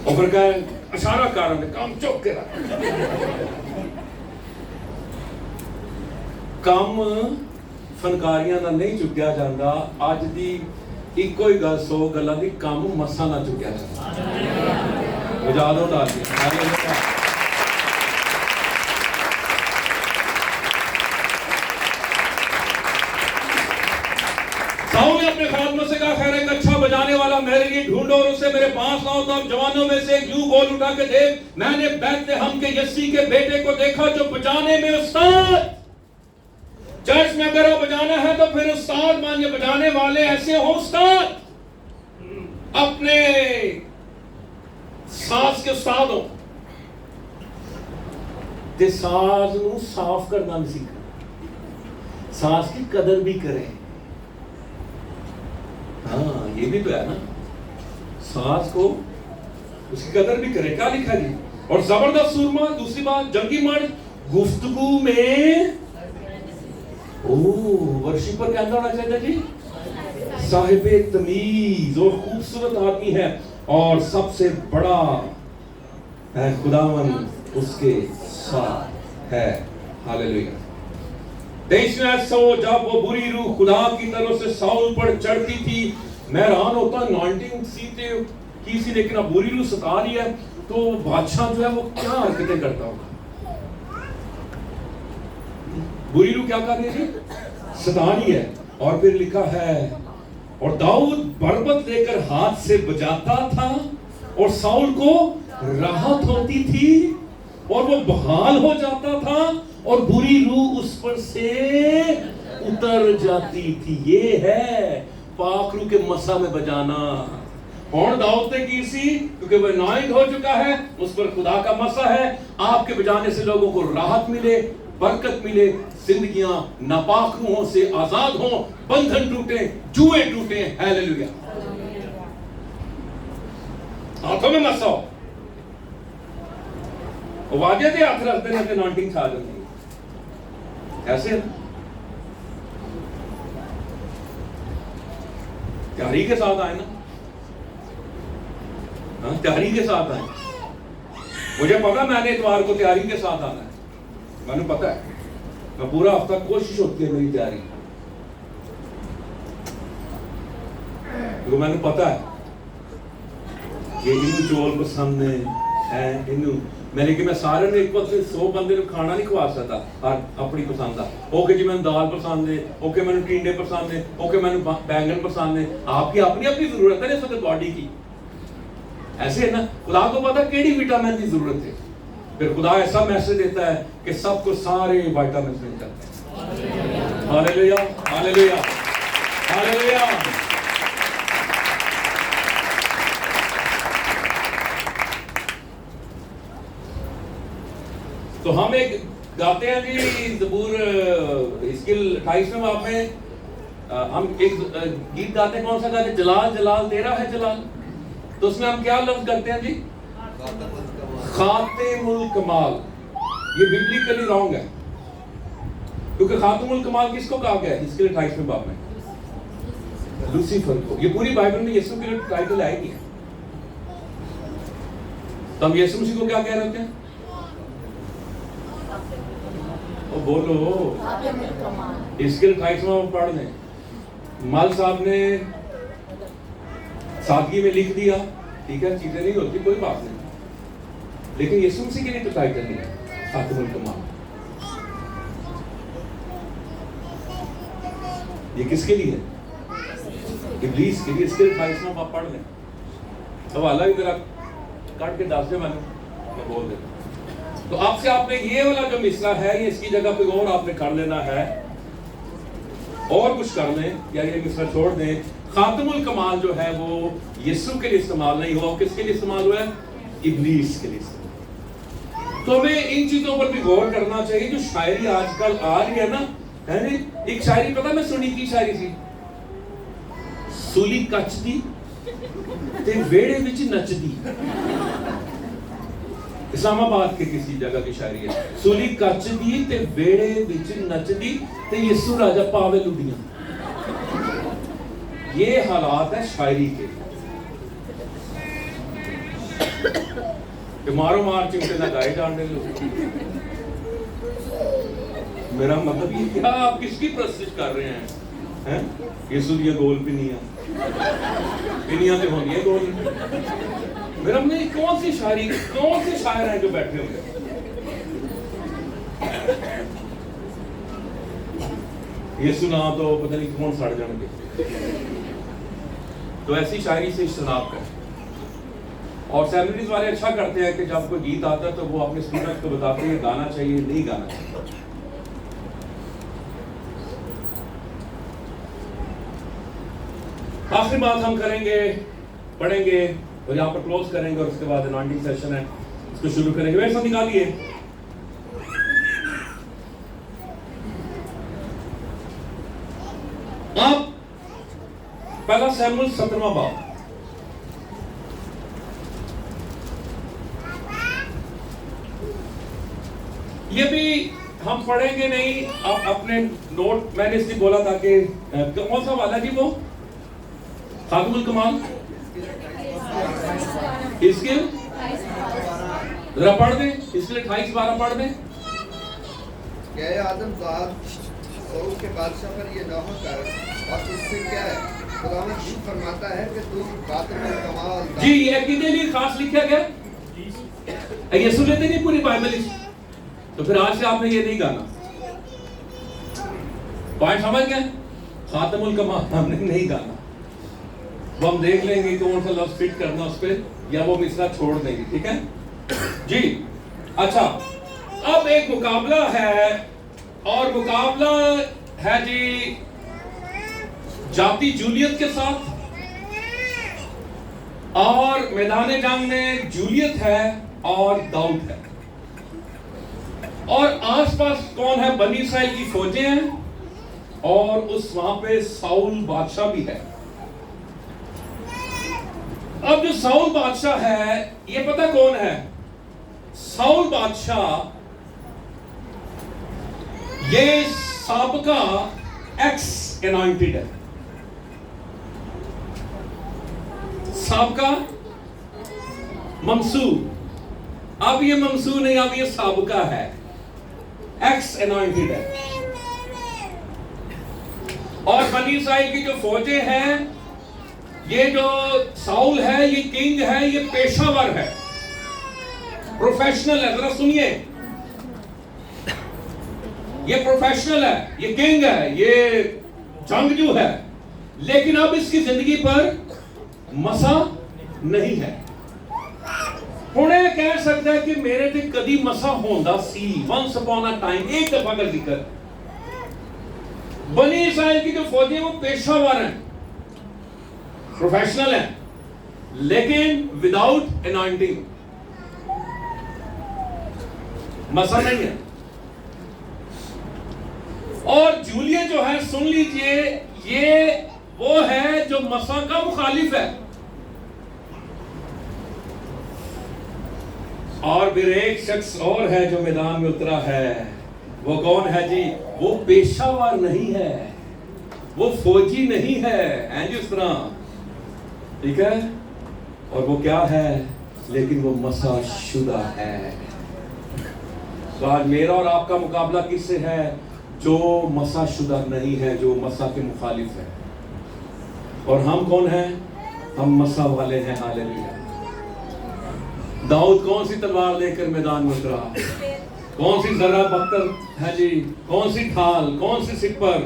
और फिर कहा इशारा कारण काम चुप के रख। काम फनकारियां का नहीं चुक्या जाता। अज दी इको ही गल 100 गल्लां दी काम मसा ना चुक्या जाता। बजा दो तालियां। साउल ने अपने खादमों से कहा, खैर एक अच्छा बजाने वाला मेरे लिए ढूंढो और उसे मेरे पास लाओ। तब जवानों में से एक यूं बोल उठा के देख, मैंने बैतलहम के यस्सी के बेटे को देखा जो बजाने में उस्ताद। चर्च में अगर बजाना है तो फिर उस्ताद मानिए, बजाने वाले ऐसे हो उस्ताद, अपने साज के उस्ताद हो, ते साज नूं साफ करना भी सीखें, साज की कदर भी करें। हाँ, ये भी तो है ना, साज को उसकी कदर भी करें। क्या लिखा जी? और जबरदस्त सूरमा, दूसरी बात जंगी मर्द, गुफ्तगू में वर्शिपर क्या होना चाहिए जी? साहिबे तमीज और खूबसूरत आदमी है, और सबसे बड़ा है खुदावंद उसके साथ है। हालेलुया। 23 जब वो बुरी रूह खुदा की तरफ से साउल पर चढ़ती थी, मैं हैरान होता, अनॉइंटिंग की सी, लेकिन अब बुरी रूह सता रही है, तो बादशाह जो है वो क्या हरकतें करता होगा? बुरी रूह क्या कर रही है? सता रही है। और फिर लिखा है और दाऊद बरबत लेकर हाथ से बजाता था और साउल को राहत होती थी और वो बहाल हो जाता था और बुरी रूह उस पर से उतर जाती थी। ये है पाक रूह के मसा में बजाना। और दाऊद ने की सी क्योंकि वह नाइद हो चुका है, उस पर खुदा का मसा है। आपके बजाने से लोगों को राहत मिले, बरकत मिले, जिंदगियां नापाक रूहों से आजाद हों, बंधन टूटे, जुए टूटे। हालेलुया। हाथों में मसा हो, वाजे दे हाथ रखते हैं अपने नॉन्टिंग छा जाती है। ऐसे तैयारी के साथ आए ना, तैयारी के साथ आए। मुझे पता मैंने इतवार को तैयारी के साथ आना है, मैंने पता है। मैं पूरा हफ्ता कोशिश होती है मेरी तैयारी, क्योंकि मैंने पता है कि इन चौल पसंद है इन मैंने कि मैं सारे ने एक 100 बंदे खाना नहीं खवा सकता हर अपनी पसंद का। ओके जी, मैंने दाल पसंद है, ओके मैंने टिंडे पसंद है, ओके मैंने बैंगन पसंद है। आपकी अपनी अपनी जरूरत है ना बॉडी की। ऐसे है ना, खुदा को पता केड़ी विटामिन की जरूरत है, फिर खुदा ऐसा मैसेज देता है कि सबको सारे विटामिन मिल जाते हैं। Hallelujah, hallelujah, hallelujah. तो हम एक गाते हैं जी ज़बूर इसकिल 28वें बाब में हम एक गीत गाते हैं। कौन सा गाते हैं? जलाल जलाल तेरा है जलाल। तो उसमें हम क्या लफ्ज करते हैं जी? खातिमुल कमाल। ये बिब्लिकली रॉन्ग है, क्योंकि खातिमुल कमाल किसको कहा गया है इसके 28वें बाब में? लूसीफर को। ये पूरी बाइबल में यीशु के लिए टाइटल है ही है। तो हम यीशु मसीह को क्या कह रहे होते हैं? ओ बोलो, इसके 28वां पढ़ लें। माल साहब ने सादगी में लिख दिया, ठीक है, चीजें नहीं होती, कोई बात नहीं, लेकिन यीशु मसीह के लिए तो टाइटल नहीं है खातिमुल कमाल। ये किसके लिए है? इब्लीस के लिए। इसके 28वां बाब पढ़ लें। अब अलग ही तरह काट के डाल से मैं बोल देता। तो आपसे आपने ये वाला जो मिसरा है, ये इसकी जगह पे और आपने कर लेना है, और कुछ कर लें या ये मिसरा छोड़ दें। खातिमुल कमाल जो है वो यीशु के लिए इस्तेमाल नहीं हुआ, किसके लिए इस्तेमाल हुआ है? इब्लीस के लिए इस्तेमाल। तो हमें इन चीजों पर भी गौर करना चाहिए। जो शायरी आजकल आ रही है ना, है ना, एक शायरी पता मैं सुनी की शायरी थी, सूली कचदी ते वेड़े विच नचदी। इस्लामाबाद के किसी जगह की शायरी है। सूली कचदी ते वेड़े विच नचदी ते यीशु राजा पावे लुडियां। ये हालात है शायरी के। मारो मार चिमटे ना गाए जाने लोग। मेरा मतलब ये क्या, आप किसकी प्रस्तुत कर रहे हैं? यीशु दिया गोल पिनियां तो होनी है गोल। मेरा मतलब कौन सी शायरी, कौन से शायर हैं जो बैठे होंगे? यीशु ना तो पता नहीं कौन सड़ जाएंगे। तो ऐसी शायरी से इज्तनाब करें। और सेमिनरीज वाले अच्छा करते हैं कि जब कोई गीत आता है तो वो अपने स्टूडेंट्स को बताते हैं गाना चाहिए नहीं गाना चाहिए। आखिरी बात हम करेंगे, पढ़ेंगे और यहाँ पर क्लोज करेंगे और उसके बाद अनॉइंटिंग सेशन है, इसको शुरू करेंगे। वैसा निकालिए आप पहला सैमुएल 17वां बाब। ये भी हम पढ़ेंगे नहीं, आप अपने नोट, मैंने इसलिए बोला था कि कौन सा वाला जी वो खातिमुल कमाल इसके जरा पढ़ दे, इसके 28-12 पढ़ दे। क्या आदम साउल के बादशाह पर ये ना कर, और इससे क्या है? खुदावंद जी फरमाता है कि तू खातिमुल कमाल जी, ये किसके लिए खास लिखा गया? ये सुन लेते नहीं पूरी बाइबल। तो फिर आज से आपने ये नहीं गाना। पॉइंट समझ गए? खातिमुल कमाल हमने नहीं गाना। वो हम देख लेंगे कौन सा लफ्ज फिट करना उस पर, या वो मिसरा छोड़ देंगे, ठीक है जी। अच्छा, अब एक मुकाबला है, और मुकाबला है जी जाति जूलियत के साथ, और मैदान जंग में जूलियत है और दाऊद है, और आसपास कौन है? बनी इस्राइल की फौजें हैं, और उस वहां पे साउल बादशाह भी है। अब जो साउल बादशाह है, ये पता कौन है? साउल बादशाह ये साबका एक्स एनॉइंटेड है, साबका ममसूर। अब ये ममसूर नहीं, अब ये साबका है, एक्स एनॉइंटेड है। और बनी इस्राइल की जो फौजें हैं, ये जो साउल है, ये किंग है, ये पेशावर है, प्रोफेशनल है। जरा सुनिए, ये प्रोफेशनल है, ये किंग है, ये जंगजू है, लेकिन अब इसकी जिंदगी पर मसा नहीं है। हुणे कह सकता है कि मेरे ते कदी मसा होंदा सी, वंस अपॉन अ टाइम, एक दफा का जिक्र। बनी इस्राइल की जो फौजें वो पेशावर हैं, प्रोफेशनल हैं, लेकिन विदाउट एनॉइंटिंग, मसा नहीं है। और जूलियत जो है, सुन लीजिए, ये वो है जो मसा का मुखालिफ है। और फिर एक शख्स और है जो मैदान में उतरा है, वो कौन है जी? वो पेशावर नहीं है, वो फौजी नहीं है, जिस तरह, ठीक है। और वो क्या है? लेकिन वो मसा शुदा है। तो आज मेरा और आपका मुकाबला किससे है? जो मसा शुदा नहीं है, जो मसा के मुखालिफ है। और हम कौन हैं? हम मसा वाले हैं। हालेलुया। दाऊद कौन सी तलवार लेकर मैदान में उतरा? कौन सी जरा बख्तर है जी? कौन सी ढाल? कौन सी सिपर?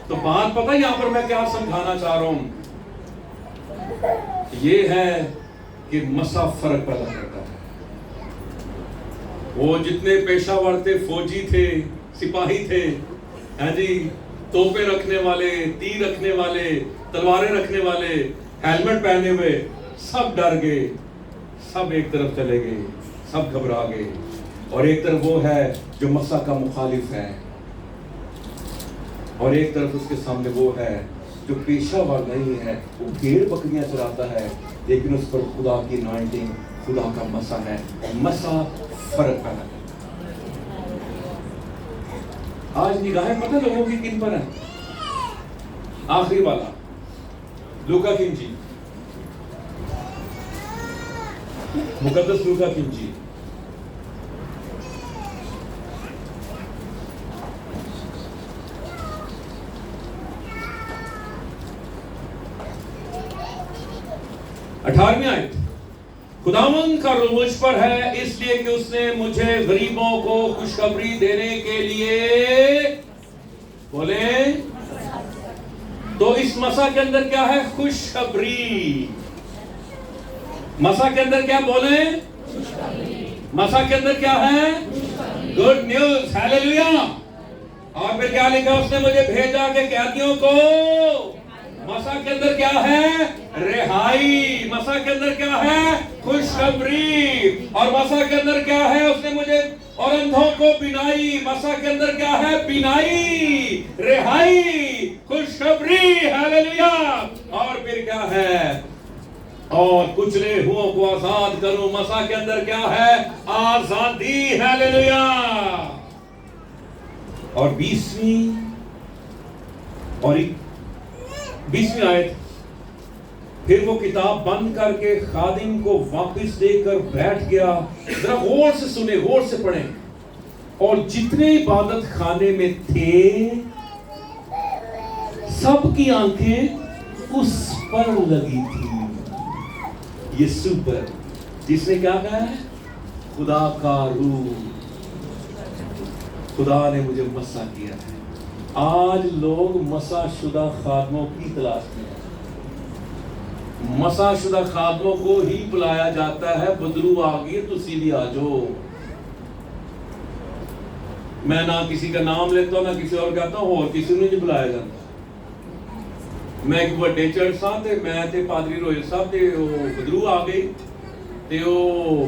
तो बात पता है यहां पर मैं क्या समझाना चाह रहा हूं? ये है कि मसा फर्क पैदा करता है। वो जितने पेशावर थे, फौजी थे, सिपाही थे, हैं जी, तोपे रखने वाले, तीर रखने वाले, तलवारें रखने वाले, हेलमेट पहने हुए, सब डर गए, सब एक तरफ चले गए, सब घबरा गए। और एक तरफ वो है जो मसा का मुखालिफ है, और एक तरफ उसके सामने वो है जो पेशावर नहीं है। वो भेड़ बकरियां चराता है, लेकिन उस पर खुदा की अनॉइंटिंग, खुदा का मसा है। मसा फर्क पैदा करता है। आज निगाहें पता लोगों की किन पर है? आखिरी वाला लूका किंजी, मुकद्दस लूका किंजी। अठारहवीं आयत। खुदावंद का रूह मुझ पर है, इसलिए कि उसने मुझे गरीबों को खुशखबरी देने के लिए, बोले तो इस मसा के अंदर क्या है? खुशखबरी। मसा के अंदर क्या बोले? मसा के अंदर क्या है? Good news. हालेलुया। और फिर क्या लिखा? उसने मुझे भेजा के कैदियों को, मसा के अंदर क्या है? रिहाई। मसा के अंदर क्या है? खुशखबरी। और मसा के अंदर क्या है? उसने मुझे और अंधों को बिनाई। मसा के अंदर क्या है? बिनाई, रिहाई, खुशखबरी। हालेलुया। और फिर क्या है? और कुचले हुओं को आजाद करूं। मसा के अंदर क्या है? आजादी। हालेलुया। और 20वीं आयत। फिर वो किताब बंद करके खादिम को वापस देकर बैठ गया। जरा गौर से सुने, गौर से पढ़ें। और जितने इबादत खाने में थे, सबकी आंखें उस पर लगी थी, यीशु पर, जिसने क्या कहा है? खुदा का रूह, खुदा ने मुझे मसा किया है। आज लोग मसा शुदा खादमों की तलाश में हैं। मसाशुदा खादमों को ही बुलाया जाता है, बदरू आ गई तुसी भी आ जाओ। मैं ना किसी का नाम लेता हूं ना किसी और कहता हूं, और किसी ने नहीं बुलाया जाता। मैं एक बड़े चर्च सा ते मैं ते पादरी रोहिल साहब ते बदरू आ गई ते वो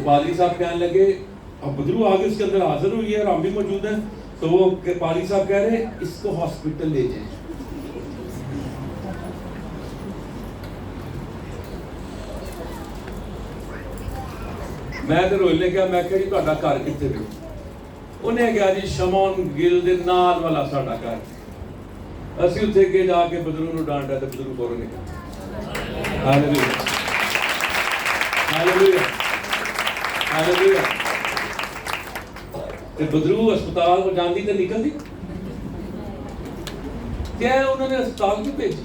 पादरी साहब कहने लगे अब बदरू आ गई, उसके अंदर हाजिर हुई है और हम भी मौजूद हैं। तो वो पादरी साहब कह रहे इसको हॉस्पिटल ले जाए। मैं तो रोहिल ने कहा, मैं कहा जी तुहाडा घर कित्थे वे? उन्हें कहा जी शमौन गिल दे नाल वाला साडा घर। ਅਸੀਂ ਉੱਥੇ ਅੱਗੇ ਜਾ ਕੇ ਬਦਰੂ ਨੂੰ ਡਾਂਟਿਆ ਤੇ ਬਦਰੂ ਕੋਲੋਂ ਨਿਕਲ। Hallelujah hallelujah hallelujah. ਤੇ ਬਦਰੂ ਹਸਪਤਾਲ ਕੋ ਜਾਂਦੀ ਤੇ ਨਿਕਲਦੀ क्या उन्होंने अस्पताल क्यों भेजी?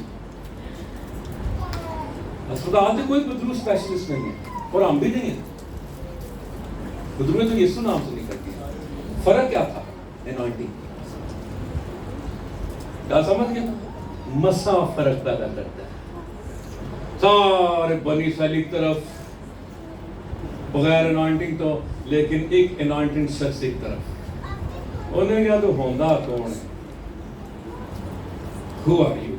अस्पताल से कोई बदरू स्पेशलिस्ट नहीं है और हम भी नहीं है। बदरू तो यीशु नाम से निकलती है। फर्क क्या था? एनॉइंटिंग। क्या समझ गया? मसा फर्क पैदा करता है। सारे बनी सैली तरफ बगैर एनॉइंटिंग तो, लेकिन एक एनॉइंटिंग शख्स एक तरफ। उन्हें क्या तो होंदा कौन है? Who are you?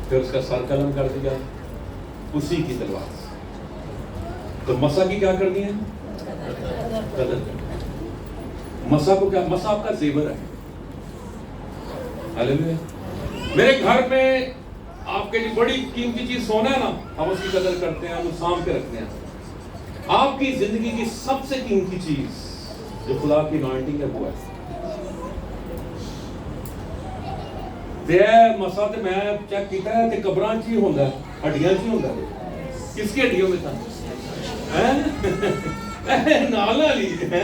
फिर उसका सर कलम कर दिया उसी की तलवार से। तो मसा की क्या करनी है? कदर करनी। मसा को क्या? मसा आपका जेवर है। हालेलुया। मेरे घर में आपके लिए बड़ी कीमती चीज सोना है ना, हम उसकी कदर करते हैं, हम सांभ के रखते हैं। आपकी जिंदगी की सबसे कीमती चीज जो खुदा की अनॉइंटिंग है वो है। ते मसा ते मैं चेक किया है ते कब्रां च ही होंदा है, हड्डियां च ही होंदा है। किसकी हड्डियों में था? हैं? नाल वाली है।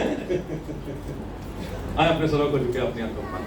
आए अपने सरों को झुके, अपनी आंखों को